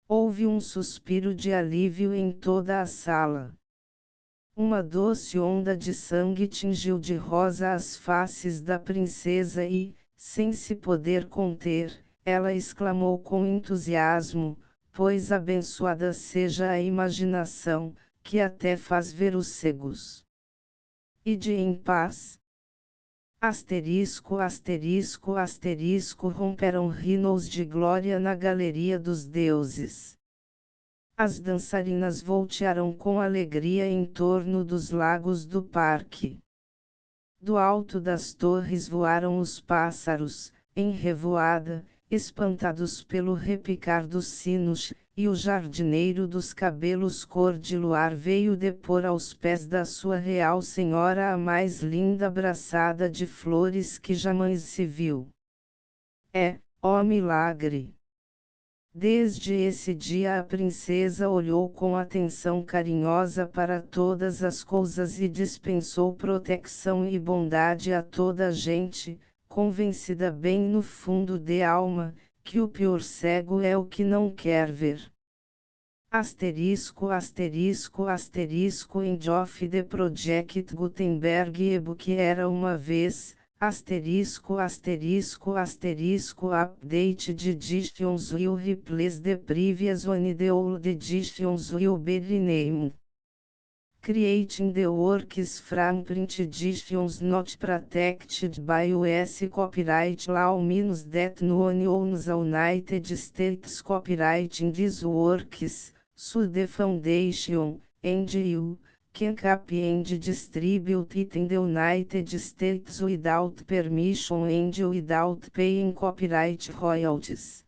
Houve um suspiro de alívio em toda a sala. Uma doce onda de sangue tingiu de rosa as faces da princesa e, sem se poder conter, ela exclamou com entusiasmo: Pois abençoada seja a imaginação, que até faz ver os cegos. Ide em paz. Asterisco, asterisco, asterisco romperam rinos de glória na galeria dos deuses. As dançarinas voltearam com alegria em torno dos lagos do parque. Do alto das torres voaram os pássaros, em revoada, espantados pelo repicar dos sinos, e o jardineiro dos cabelos cor de luar veio depor aos pés da sua real senhora a mais linda braçada de flores que jamais se viu. Ó milagre! Desde esse dia a princesa olhou com atenção carinhosa para todas as coisas e dispensou proteção e bondade a toda a gente, convencida bem no fundo de alma, que o pior cego é o que não quer ver. Asterisco, asterisco, asterisco End of the Project Gutenberg e-book era uma vez. Asterisco, asterisco, asterisco Update de editions will replace the previous one. The old editions will be renamed. Creating the works from print editions not protected by US copyright law means that no one owns the United States copyright in these works, so the foundation, and you, can copy and distribute it in the United States without permission and without paying copyright royalties.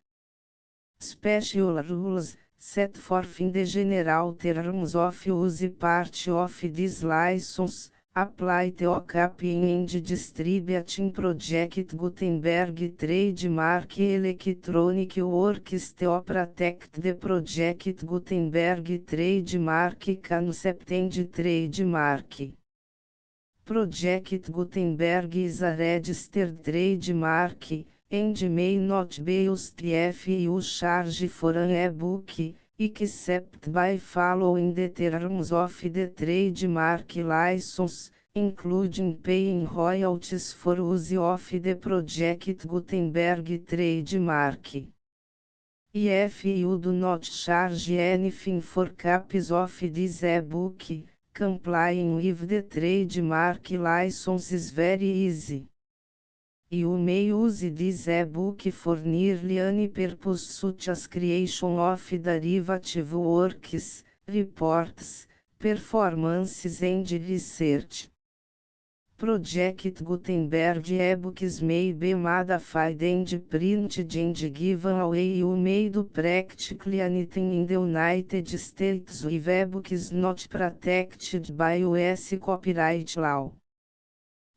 Special rules, set forth in the general terms of use part of this license, apply to copying and distributing Project Gutenberg trademark electronic works to protect the Project Gutenberg trademark concept and trademark. Project Gutenberg is a registered trademark, and may not be used if you charge for an e-book, except by following the terms of the trademark license, including paying royalties for use of the Project Gutenberg trademark. If you do not charge anything for copies of this e-book, complying with the trademark license is very easy. You may use this e-book for nearly any purpose such as creation of derivative works, reports, performances and research. Project Gutenberg e-books may be modified and printed and given away. You may do practically anything in the United States with e-books not protected by US copyright law.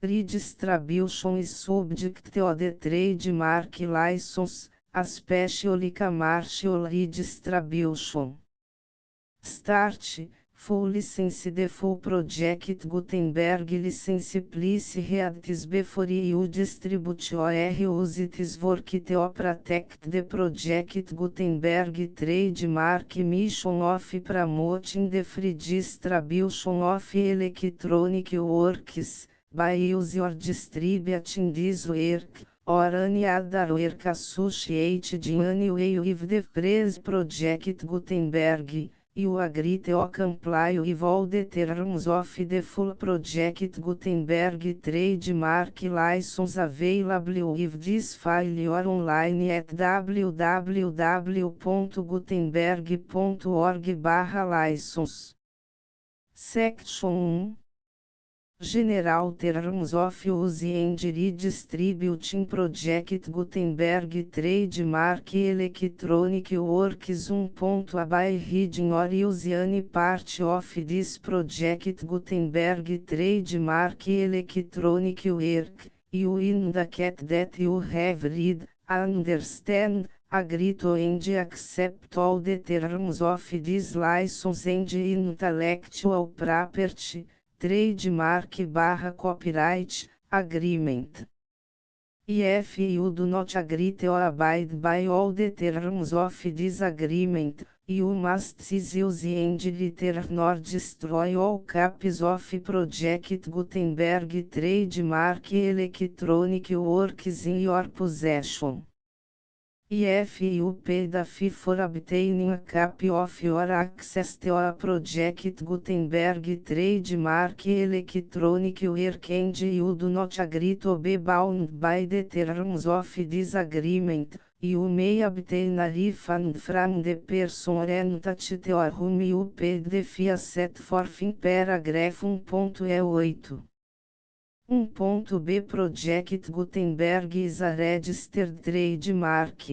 Redistribution is subject to the trademark license, especially commercial redistribution. Start. Full license. The full Project Gutenberg license please read this before you distribute or use this work to protect the Project Gutenberg trademark mission of promoting the free distribution of electronic works, by use or distributing this work, or any other work associated in any way with the phrase Project Gutenberg. You agree to comply with all the terms of the full Project Gutenberg trademark license available with this file or online at www.gutenberg.org/license. Section 1. General Terms of Use and Redistributing Project Gutenberg Trademark Electronic Works 1. By reading or use any part of this Project Gutenberg Trademark Electronic Work, you indicate that you have read, understand, agree to and accept all the terms of this license and intellectual property, trademark/copyright, agreement. If you do not agree to abide by all the terms of this agreement, you must cease use and return or destroy all copies of Project Gutenberg trademark electronic works in your possession. If you pay the fee for obtaining a copy of your access to a Project Gutenberg trademark electronic work and you do not agree to be bound by the terms of this agreement, you may obtain a refund from the person or entity to whom you paid the fee set forth in paragraph 1.8. 1.b Project Gutenberg is a registered trademark.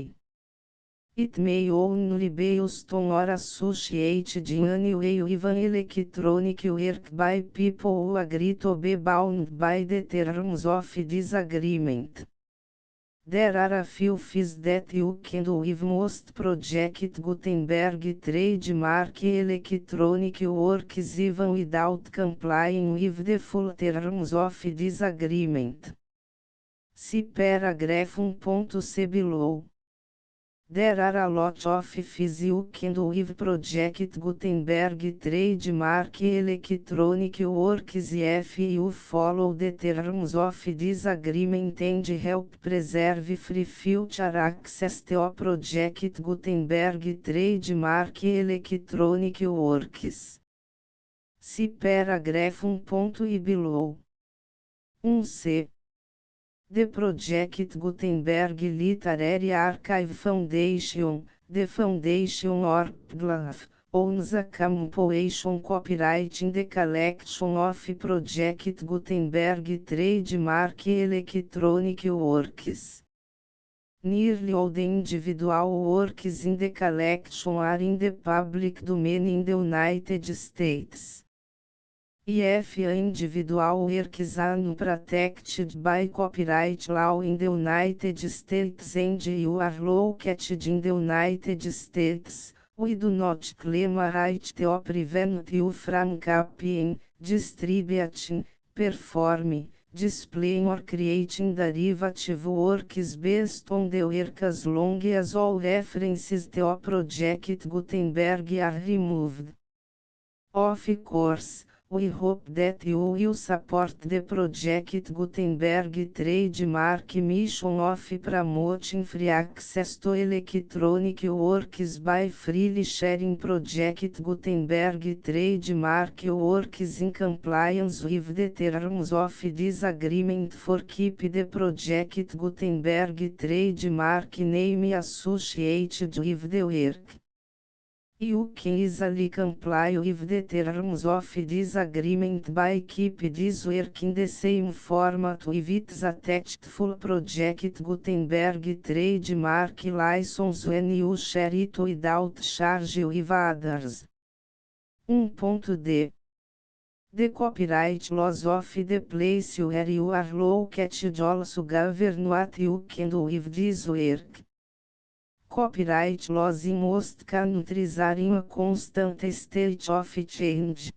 It may only be used on or associated in any way with an electronic work by people who agree to be bound by the terms of this agreement. There are a few fees that you can do with most Project Gutenberg trademark electronic works even without complying with the full terms of this agreement. See paragraph 1.c below. There are a lot of fees you can do with Project Gutenberg trademark electronic works if you follow the terms of this agreement and help preserve free future access to Project Gutenberg trademark electronic works. See paragraph 1.i below. 1c. The Project Gutenberg Literary Archive Foundation, the foundation or PGLAF, owns a compilation copyright in the collection of Project Gutenberg trademark electronic works. Nearly all the individual works in the collection are in the public domain in the United States. If individual works are protected by copyright law in the United States and you are located in the United States, we do not claim a right to prevent you from copying, distributing, perform, displaying or creating derivative works based on the work as long as all references to Project Gutenberg are removed. Of course, we hope that you will support the Project Gutenberg trademark mission of promoting free access to electronic works by freely sharing Project Gutenberg trademark works in compliance with the terms of this agreement for keep the Project Gutenberg trademark name associated with the work. You can easily comply with the terms of this agreement by keep this work in the same format with its attached full Project Gutenberg trademark license when you share it without charge with others. 1.d. The copyright laws of the place where you are located also govern what you can do with this work. Copyright laws in most countries are in a constant state of change.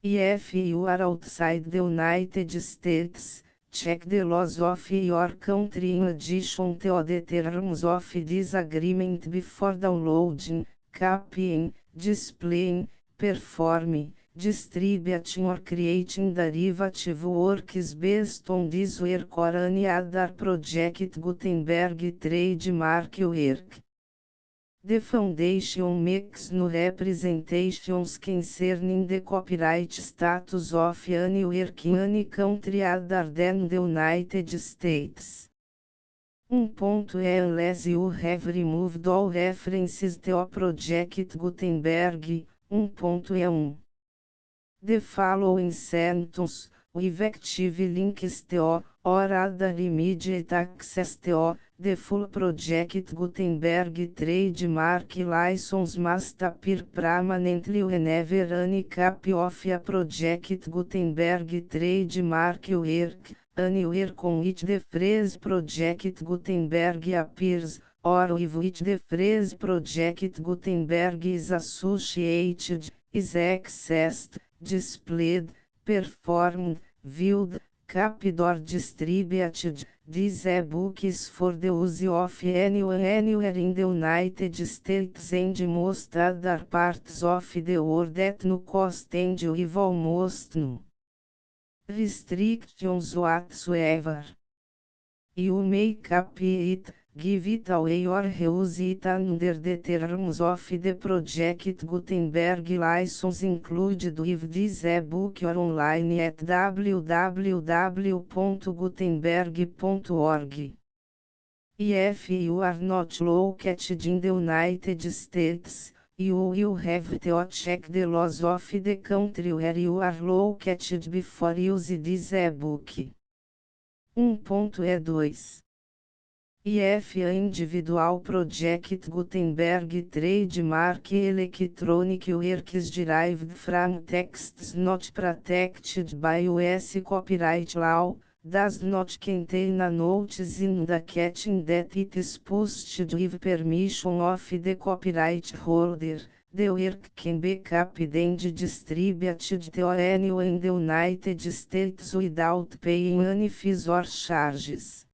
If you are outside the United States, check the laws of your country in addition to the terms of this agreement before downloading, copying, displaying, performing, distributing or creating derivative works based on this work or any other Project Gutenberg trademark work. The Foundation makes no representations concerning the copyright status of any work in any country other than the United States. 1.e Unless you have removed all references to Project Gutenberg. 1.e1. The following sentence, with active links to, or other immediate access to, the full Project Gutenberg trademark license must appear permanently whenever any copy of a Project Gutenberg trademark work, anywhere on which the phrase Project Gutenberg appears, or with which the phrase Project Gutenberg is associated, is accessed, displayed, performed, viewed, copied or distributed. This e-book is for the use of anyone anywhere in the United States and most other parts of the world at no cost and with almost no restrictions whatsoever. You may copy it, give it away or reuse it under the terms of the Project Gutenberg license included with this e-book or online at www.gutenberg.org. If you are not located in the United States, you will have to check the laws of the country where you are located before use this e-book. 1.e2. If a individual Project Gutenberg trademark electronic works derived from texts not protected by US copyright law, does not contain a notice indicating that it is posted with permission of the copyright holder, the work can be copied and distributed to anyone in the United States without paying any fees or charges.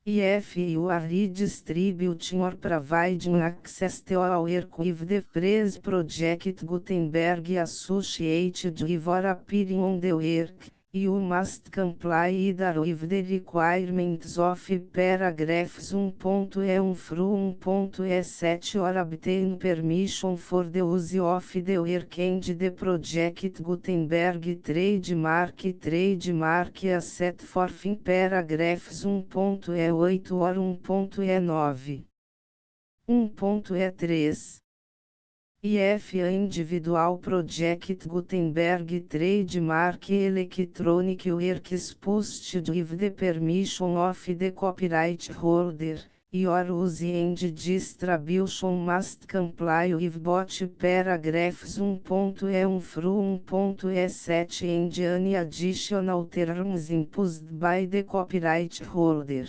If you are redistributing or providing access to a work with the phrase Project Gutenberg associated with or appearing on the work, you must comply either with the requirements of paragraphs 1.e1 through 1.e7 or obtain permission for the use of the work and the Project Gutenberg trademark as set forth in paragraphs 1.e8 or 1.e9. 1.e3. If a individual Project Gutenberg trademark electronic works posted with the permission of the copyright holder, your use and distribution must comply with both paragraphs 1.e1 through 1.e7 and any additional terms imposed by the copyright holder.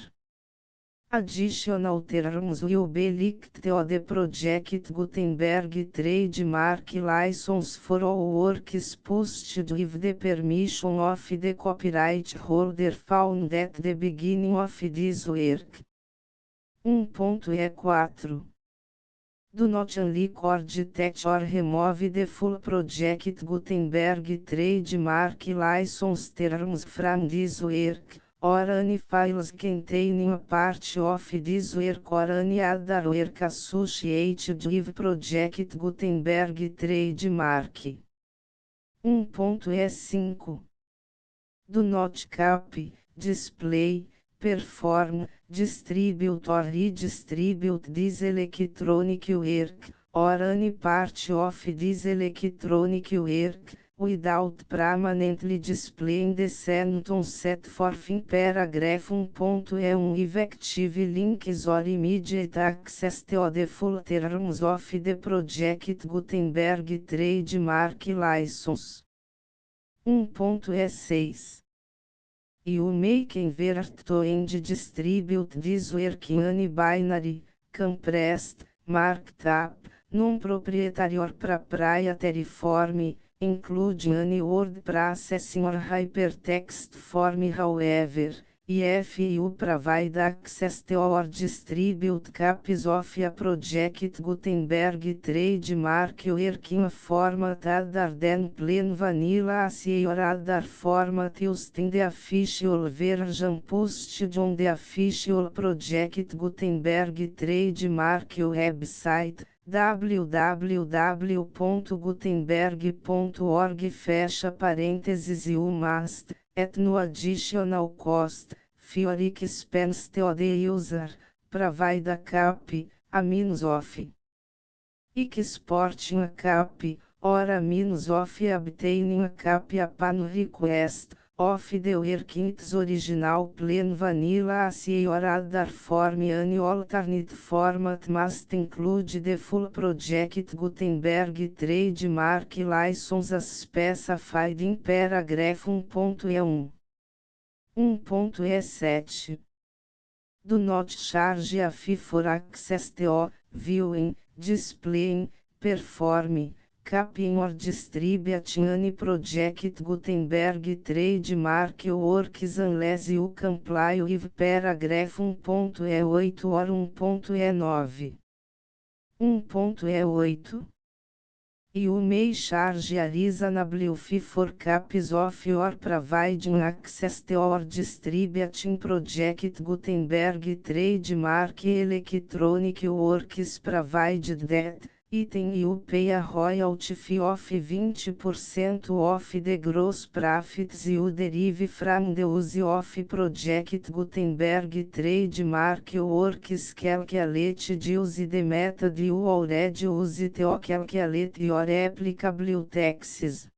Additional terms will be linked to the project Gutenberg trademark license for all works posted with the permission of the copyright holder found at the beginning of this work. 1.E4 Do not unrecord that or remove the full project Gutenberg trademark license terms from this work, or any files containing a part of this work or any other work associated with project Gutenberg trademark. 1.E5 Do not copy, display, perform, distribute or redistribute this electronic work, or any part of this electronic work, without permanently displaying the sentence set forth in paragraph 1.E1 effective links or immediate access to the full terms of the project Gutenberg trademark license. 1.E6 You may convert to and distribute this work in any binary, compressed, marked up, non-proprietary or proprietary form, including any word processing or hypertext form. However, if you provide access to or distribute copies of a project Gutenberg trademark work in a format other than plain vanilla ASCII or other format used in the official version posted on the official project Gutenberg trademark website, www.gutenberg.org fecha parênteses you must, at no additional cost, for expense to the user, provide a copy, a means of exporting a copy, or a means of obtaining a copy upon request, of the work in its original plain vanilla ASCII or other form. Any alternate format must include the full project Gutenberg trademark license as specified in paragraph 1.E1. 1.E7 Do not charge a fee for access to, viewing, displaying, performing, copying or distributing any project Gutenberg trademark works unless you comply with paragraph 1.E8 or 1.E9. 1.E8 You may charge a reasonable fee for copies of your providing access to or distributing project Gutenberg trademark electronic works provided that, item you pay a royalty fee of 20% of the gross profits you derive from the use of project Gutenberg trademark works calculated use the method you already use to calculate your applicable taxes.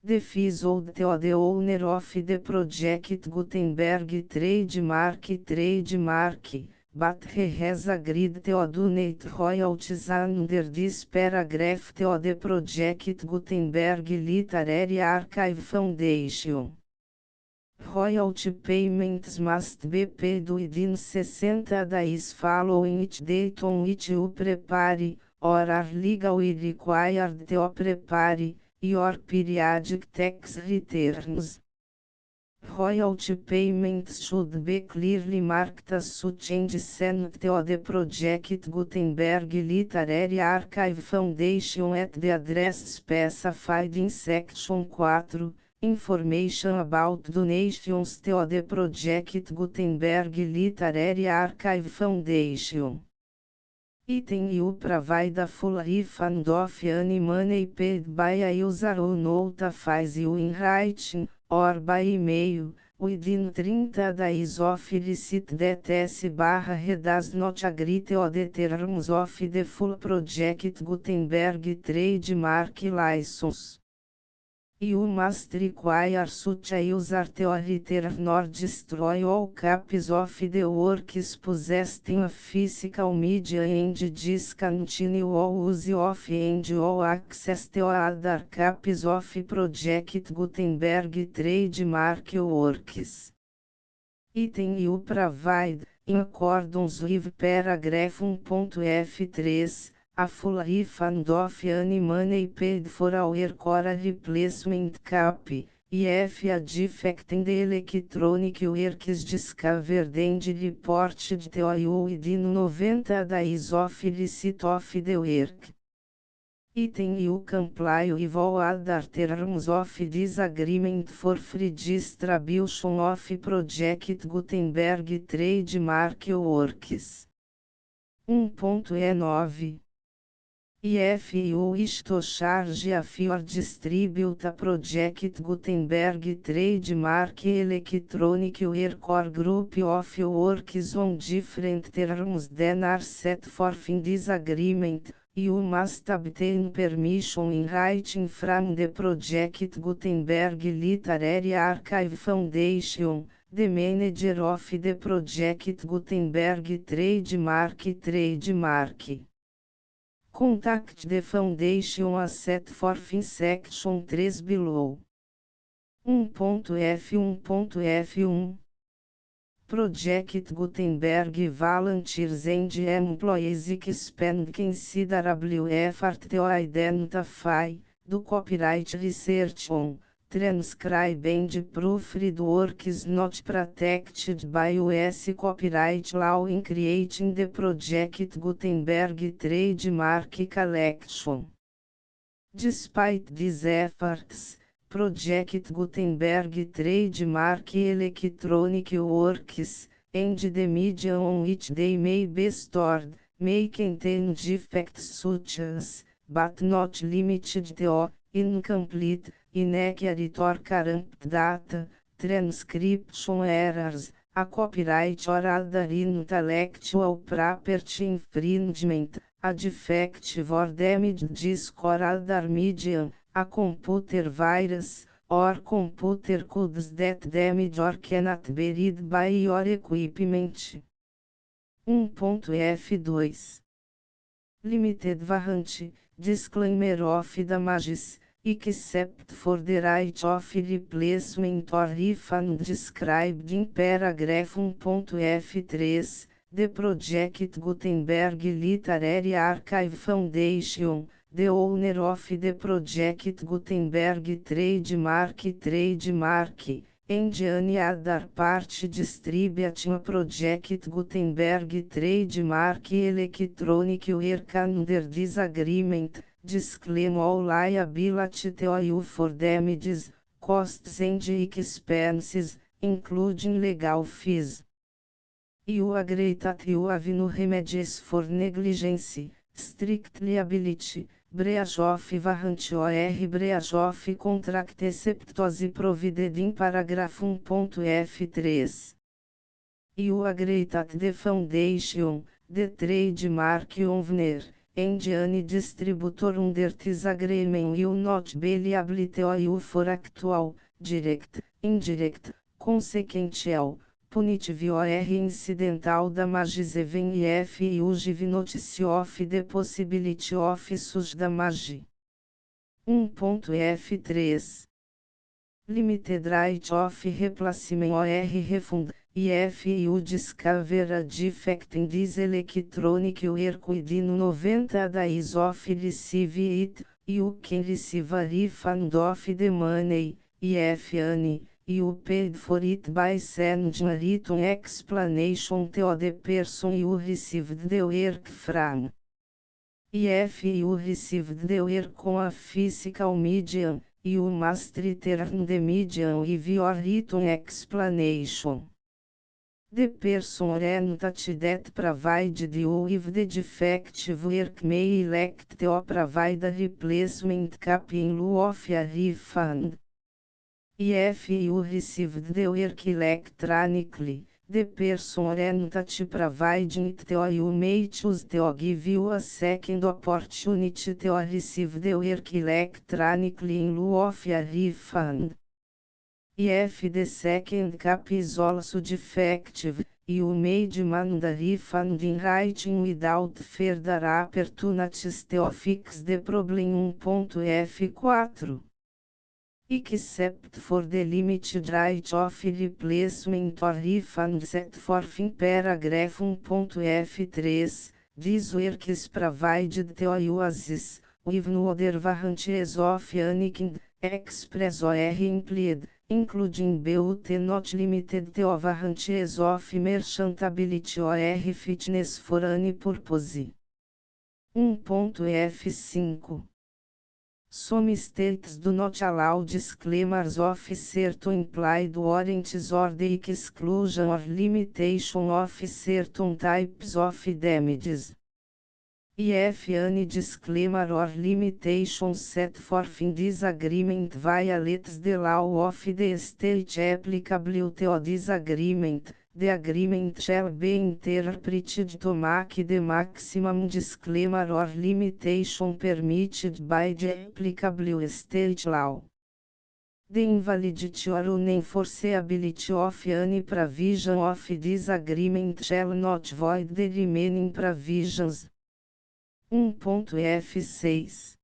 The fees owed to the owner of the project Gutenberg trademark, but he has agreed to donate royalties under this paragraph to the project Gutenberg Literary Archive Foundation. Royalty payments must be paid within 60 days following each date on which you prepare, or are legally required to prepare, your periodic tax returns. Royalty payments should be clearly marked as such and sent to the project Gutenberg Literary Archive Foundation at the address specified in Section 4, Information about donations to the project Gutenberg Literary Archive Foundation. Item you provide a full refund of any money paid by a user who notifies you in writing, or by email, within 30 days of receipt that S/he does not agree to the terms of the full project Gutenberg trademark license. You must require such a user to return or destroy all copies of the works possessed in a physical media and discontinue all use of and all access to other copies of project Gutenberg trademark works. Item you provide, in accordance with paragraph 1.f3, a full refund of any money paid for our core replacement cap, if a defect in the electronic work is discovered and reported to you within 90 days of receipt of the work. Item you comply with all other terms of this agreement for free distribution of Project Gutenberg Trademark Works. 1.E9 If you wish to charge a or distribute a Project Gutenberg Trademark Electronic Work or group of works on different terms than are set forth in this agreement, you must obtain permission in writing from the Project Gutenberg Literary Archive Foundation, the manager of the Project Gutenberg Trademark. Contact the Foundation as set forth in Section 3 below. 1.F1.F1 Project Gutenberg volunteers and employees expend considerable effort to identify, do copyright research on, transcribe and proofread works not protected by US copyright law in creating the Project Gutenberg Trademark Collection. Despite these efforts, Project Gutenberg Trademark Electronic Works, and the media on which they may be stored, may contain defects such as, but not limited to, incomplete, inaccurate or corrupt data, transcription errors, a copyright or other intellectual property infringement, a defective or damaged disk or other medium, a computer virus, or computer codes that damage or cannot be read by your equipment. 1.F2 Limited warranty, disclaimer of damages, except for the right of replacement or refund described in paragraph 1.F3, the Project Gutenberg Literary Archive Foundation, the owner of the Project Gutenberg Trademark, and any other party distributing a Project Gutenberg Trademark Electronic Work under this agreement, disclaim all liability to you for damages, costs and expenses, including legal fees. You agree that you have no remedies for negligence, strict liability, breach of warranty or breach of contract except as provided in paragraph 1.F3. You agree that the Foundation, the trademark owner, and any distributor under this agreement will not be liable to you for actual, direct, indirect, consequential, punitive or incidental damages even if you give notice of the possibility of such damage. 1.F3 Limited right of replacement or refund, if you discover a defect in this electronic work within 90 days of receive it, you can receive a refund of the money, if any. You paid for it by sending a written explanation to the person you received the work from. If you received the work on a physical medium, you must return the medium with your written explanation. The person or entity that provided you with the defective work may elect to provide a replacement cap in lieu of a refund. If you received the work electronically, the person or entity providing it to you may choose to give you a second opportunity to receive the work electronically in lieu of a refund. If the second cap is also defective, you may demand a refund in writing without further opportunities to fix the problem. 1.F4 except for the limited right of replacement or refund set forth in paragraph 1.f3, these works provided to Oasis, with no other warranties of any kind, express or implied, including but not limited to warranties of merchantability or fitness for any purpose. 1.f5 Some states do not allow disclaimers of certain implied warranties or the exclusion or limitation of certain types of damages. If any disclaimer or limitation set forth in this agreement violates the law of the state applicable to this agreement, the agreement shall be interpreted to make the maximum disclaimer or limitation permitted by the applicable state law. The invalidity or unenforceability of any provision of this agreement shall not void the remaining provisions. 1.f6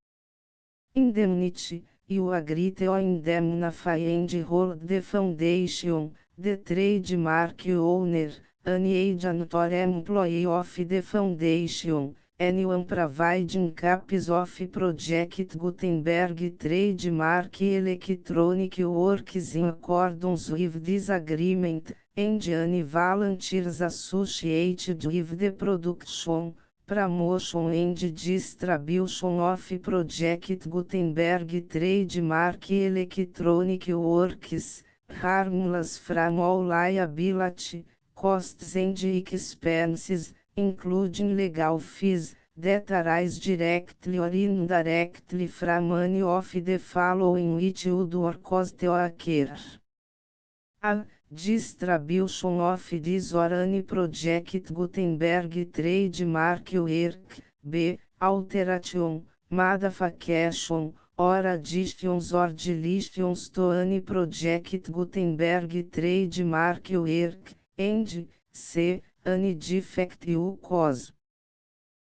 Indemnity, you agree to indemnify and hold the foundation, the trademark owner, any agent or employee of the foundation, anyone providing copies of Project Gutenberg trademark electronic works in accordance with this agreement, and any volunteers associated with the production, promotion and distribution of Project Gutenberg trademark electronic works, harmless from all liability, costs and expenses, including legal fees, that arise directly or indirectly from any of the following which would or cause to occur. A. Distribution of this or any Project Gutenberg trademark work. B. Alteration, modification, or additions or deletions to any Project Gutenberg trademark work, and C. Any defect you cause.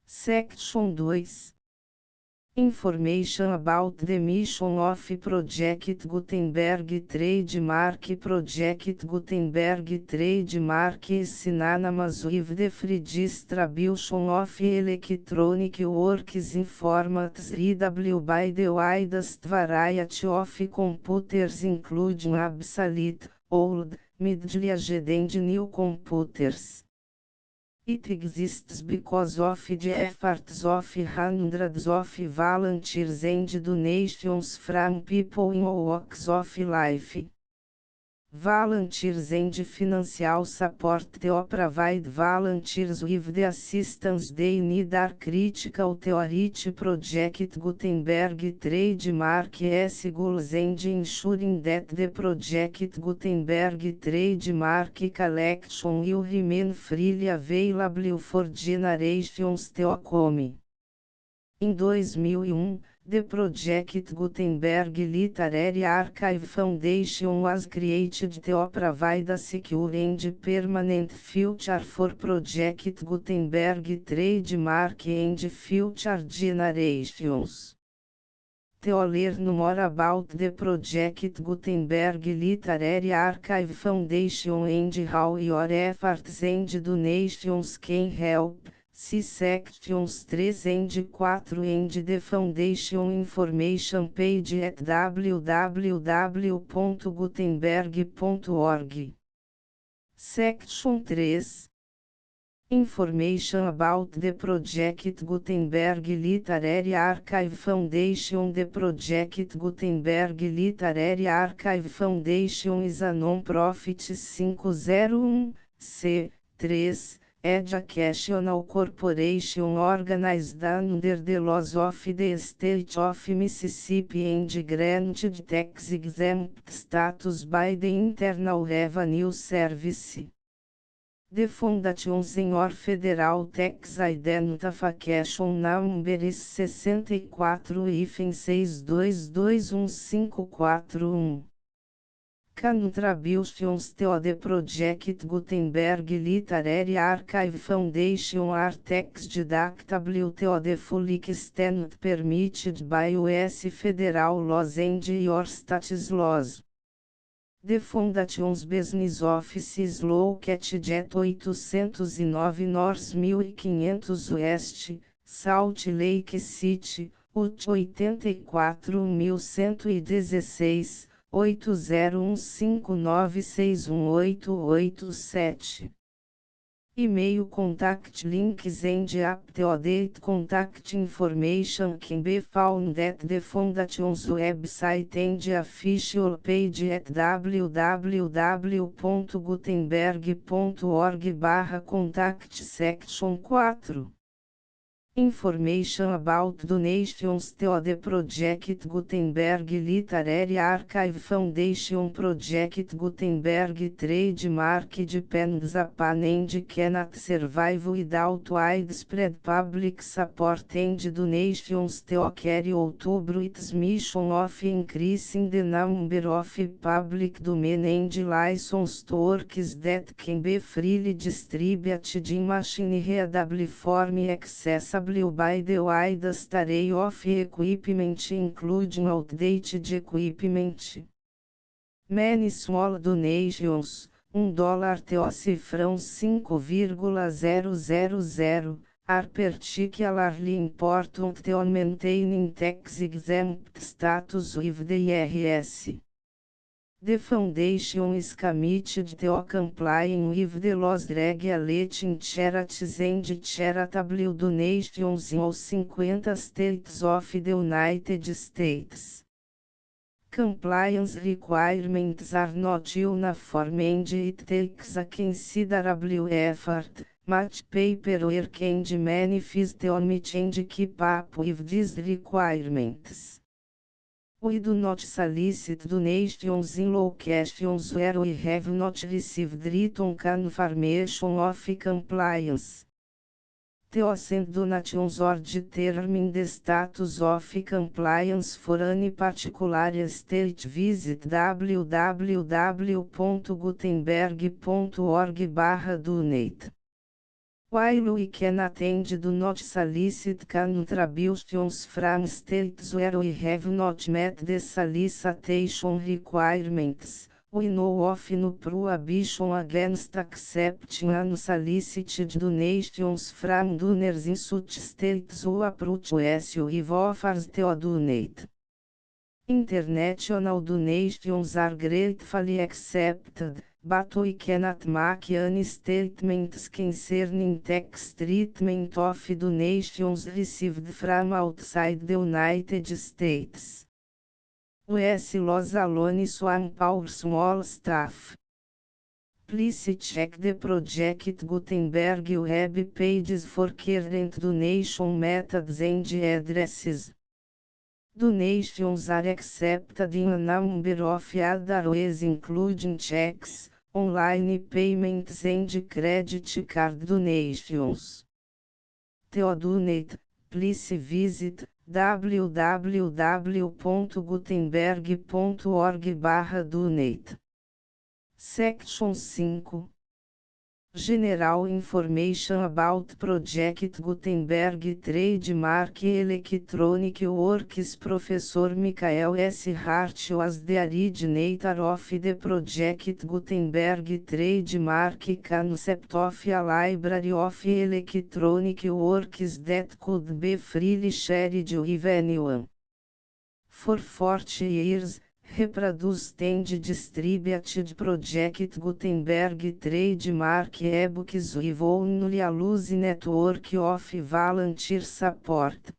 Section 2. Information about the mission of Project Gutenberg trademark. Project Gutenberg trademark is synonymous with the free distribution of electronic works in formats readable by the widest variety of computers, including obsolete, old, middle-aged and new computers. It exists because of the efforts of hundreds of volunteers and donations from people in all walks of life. Volunteers and financial support to provide volunteers with the assistance they need are critical to reach Project Gutenberg trademark goals and ensuring that the Project Gutenberg trademark collection will remain freely available for generations to come. Em 2001, the Project Gutenberg Literary Archive Foundation was created to provide a secure and permanent future for Project Gutenberg trademark and future generations. To learn more about the Project Gutenberg Literary Archive Foundation and how your efforts and donations can help, see sections 3 and 4 and the Foundation information page at www.gutenberg.org. Section 3. Information about the Project Gutenberg Literary Archive Foundation. The Project Gutenberg Literary Archive Foundation is a non-profit 501(c)(3) educational corporation organized under the laws of the State of Mississippi and granted tax-exempt status by the Internal Revenue Service. The Foundation Senior Federal Tax Identification Number is 64-62215441. Contributions to the Project Gutenberg Literary Archive Foundation are text deductible to the full extent permitted by US federal laws and your state's laws. The Foundation's business office is located at 809 North 1500 West, Salt Lake City, Utah 84116, 8015961887. E-mail contact links and up-to-date contact information can be found at the Foundation's website and official page at www.gutenberg.org/contact section 4. Information about donations to the Project Gutenberg Literary Archive Foundation. Project Gutenberg trademark depends upon and cannot survive without widespread public support and donations to carry out its mission of increasing the number of public domain and licensed works that can be freely distributed in machine-readable form accessible by the widest array of equipment including outdated equipment. Many small donations, $1 to cifrão 5,000, are particularly important to maintaining tax-exempt status with the IRS. The Foundation is committed to complying with the laws regulating charities and charitable donations in all 50 states of the United States. Compliance requirements are not uniform and it takes a considerable effort, much paperwork and many fees to meet and keep up with these requirements. We do not solicit donations in locations where we have not received written confirmation of compliance. To send donations or determine the status of compliance for any particular state, visit www.gutenberg.org/donate. While we cannot and do not solicit contributions from states where we have not met the solicitation requirements, we know of no prohibition against accepting unsolicited donations from donors in such states who approach us with offers to donate. International donations are gratefully accepted, but we cannot make any statements concerning tax treatment of donations received from outside the United States. US laws alone swamp our small staff. Please check the Project Gutenberg web pages for current donation methods and addresses. Donations are accepted in a number of other ways including checks, online payments and credit card donations. To donate, please visit www.gutenberg.org/donate. Section 5. General Information about Project Gutenberg Trademark Electronic Works. Professor Michael S. Hart was the originator of the Project Gutenberg trademark concept of a library of electronic works that could be freely shared with anyone. For 40 years, reproduced and distributed Project Gutenberg trademark ebooks with only a loose network of volunteer support.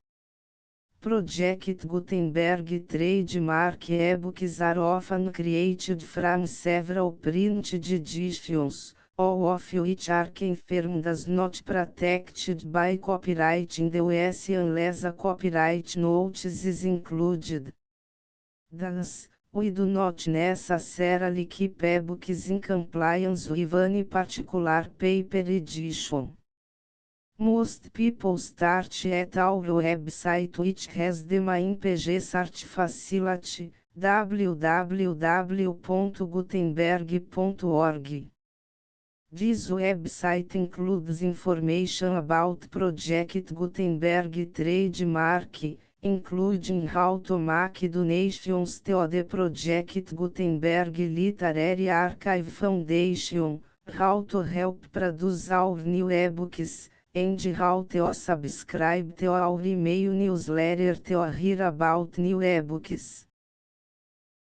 Project Gutenberg trademark ebooks are often created from several printed editions, all of which are confirmed as not protected by copyright in the US unless a copyright notice is included. Thus, we do not necessarily keep ebooks in compliance with any particular paper edition. Most people start at our website, which has the main page search facility, www.gutenberg.org. This website includes information about Project Gutenberg trademark, including how to make donations to the Project Gutenberg Literary Archive Foundation, how to help produce our new ebooks, and how to subscribe to our email newsletter to hear about new ebooks.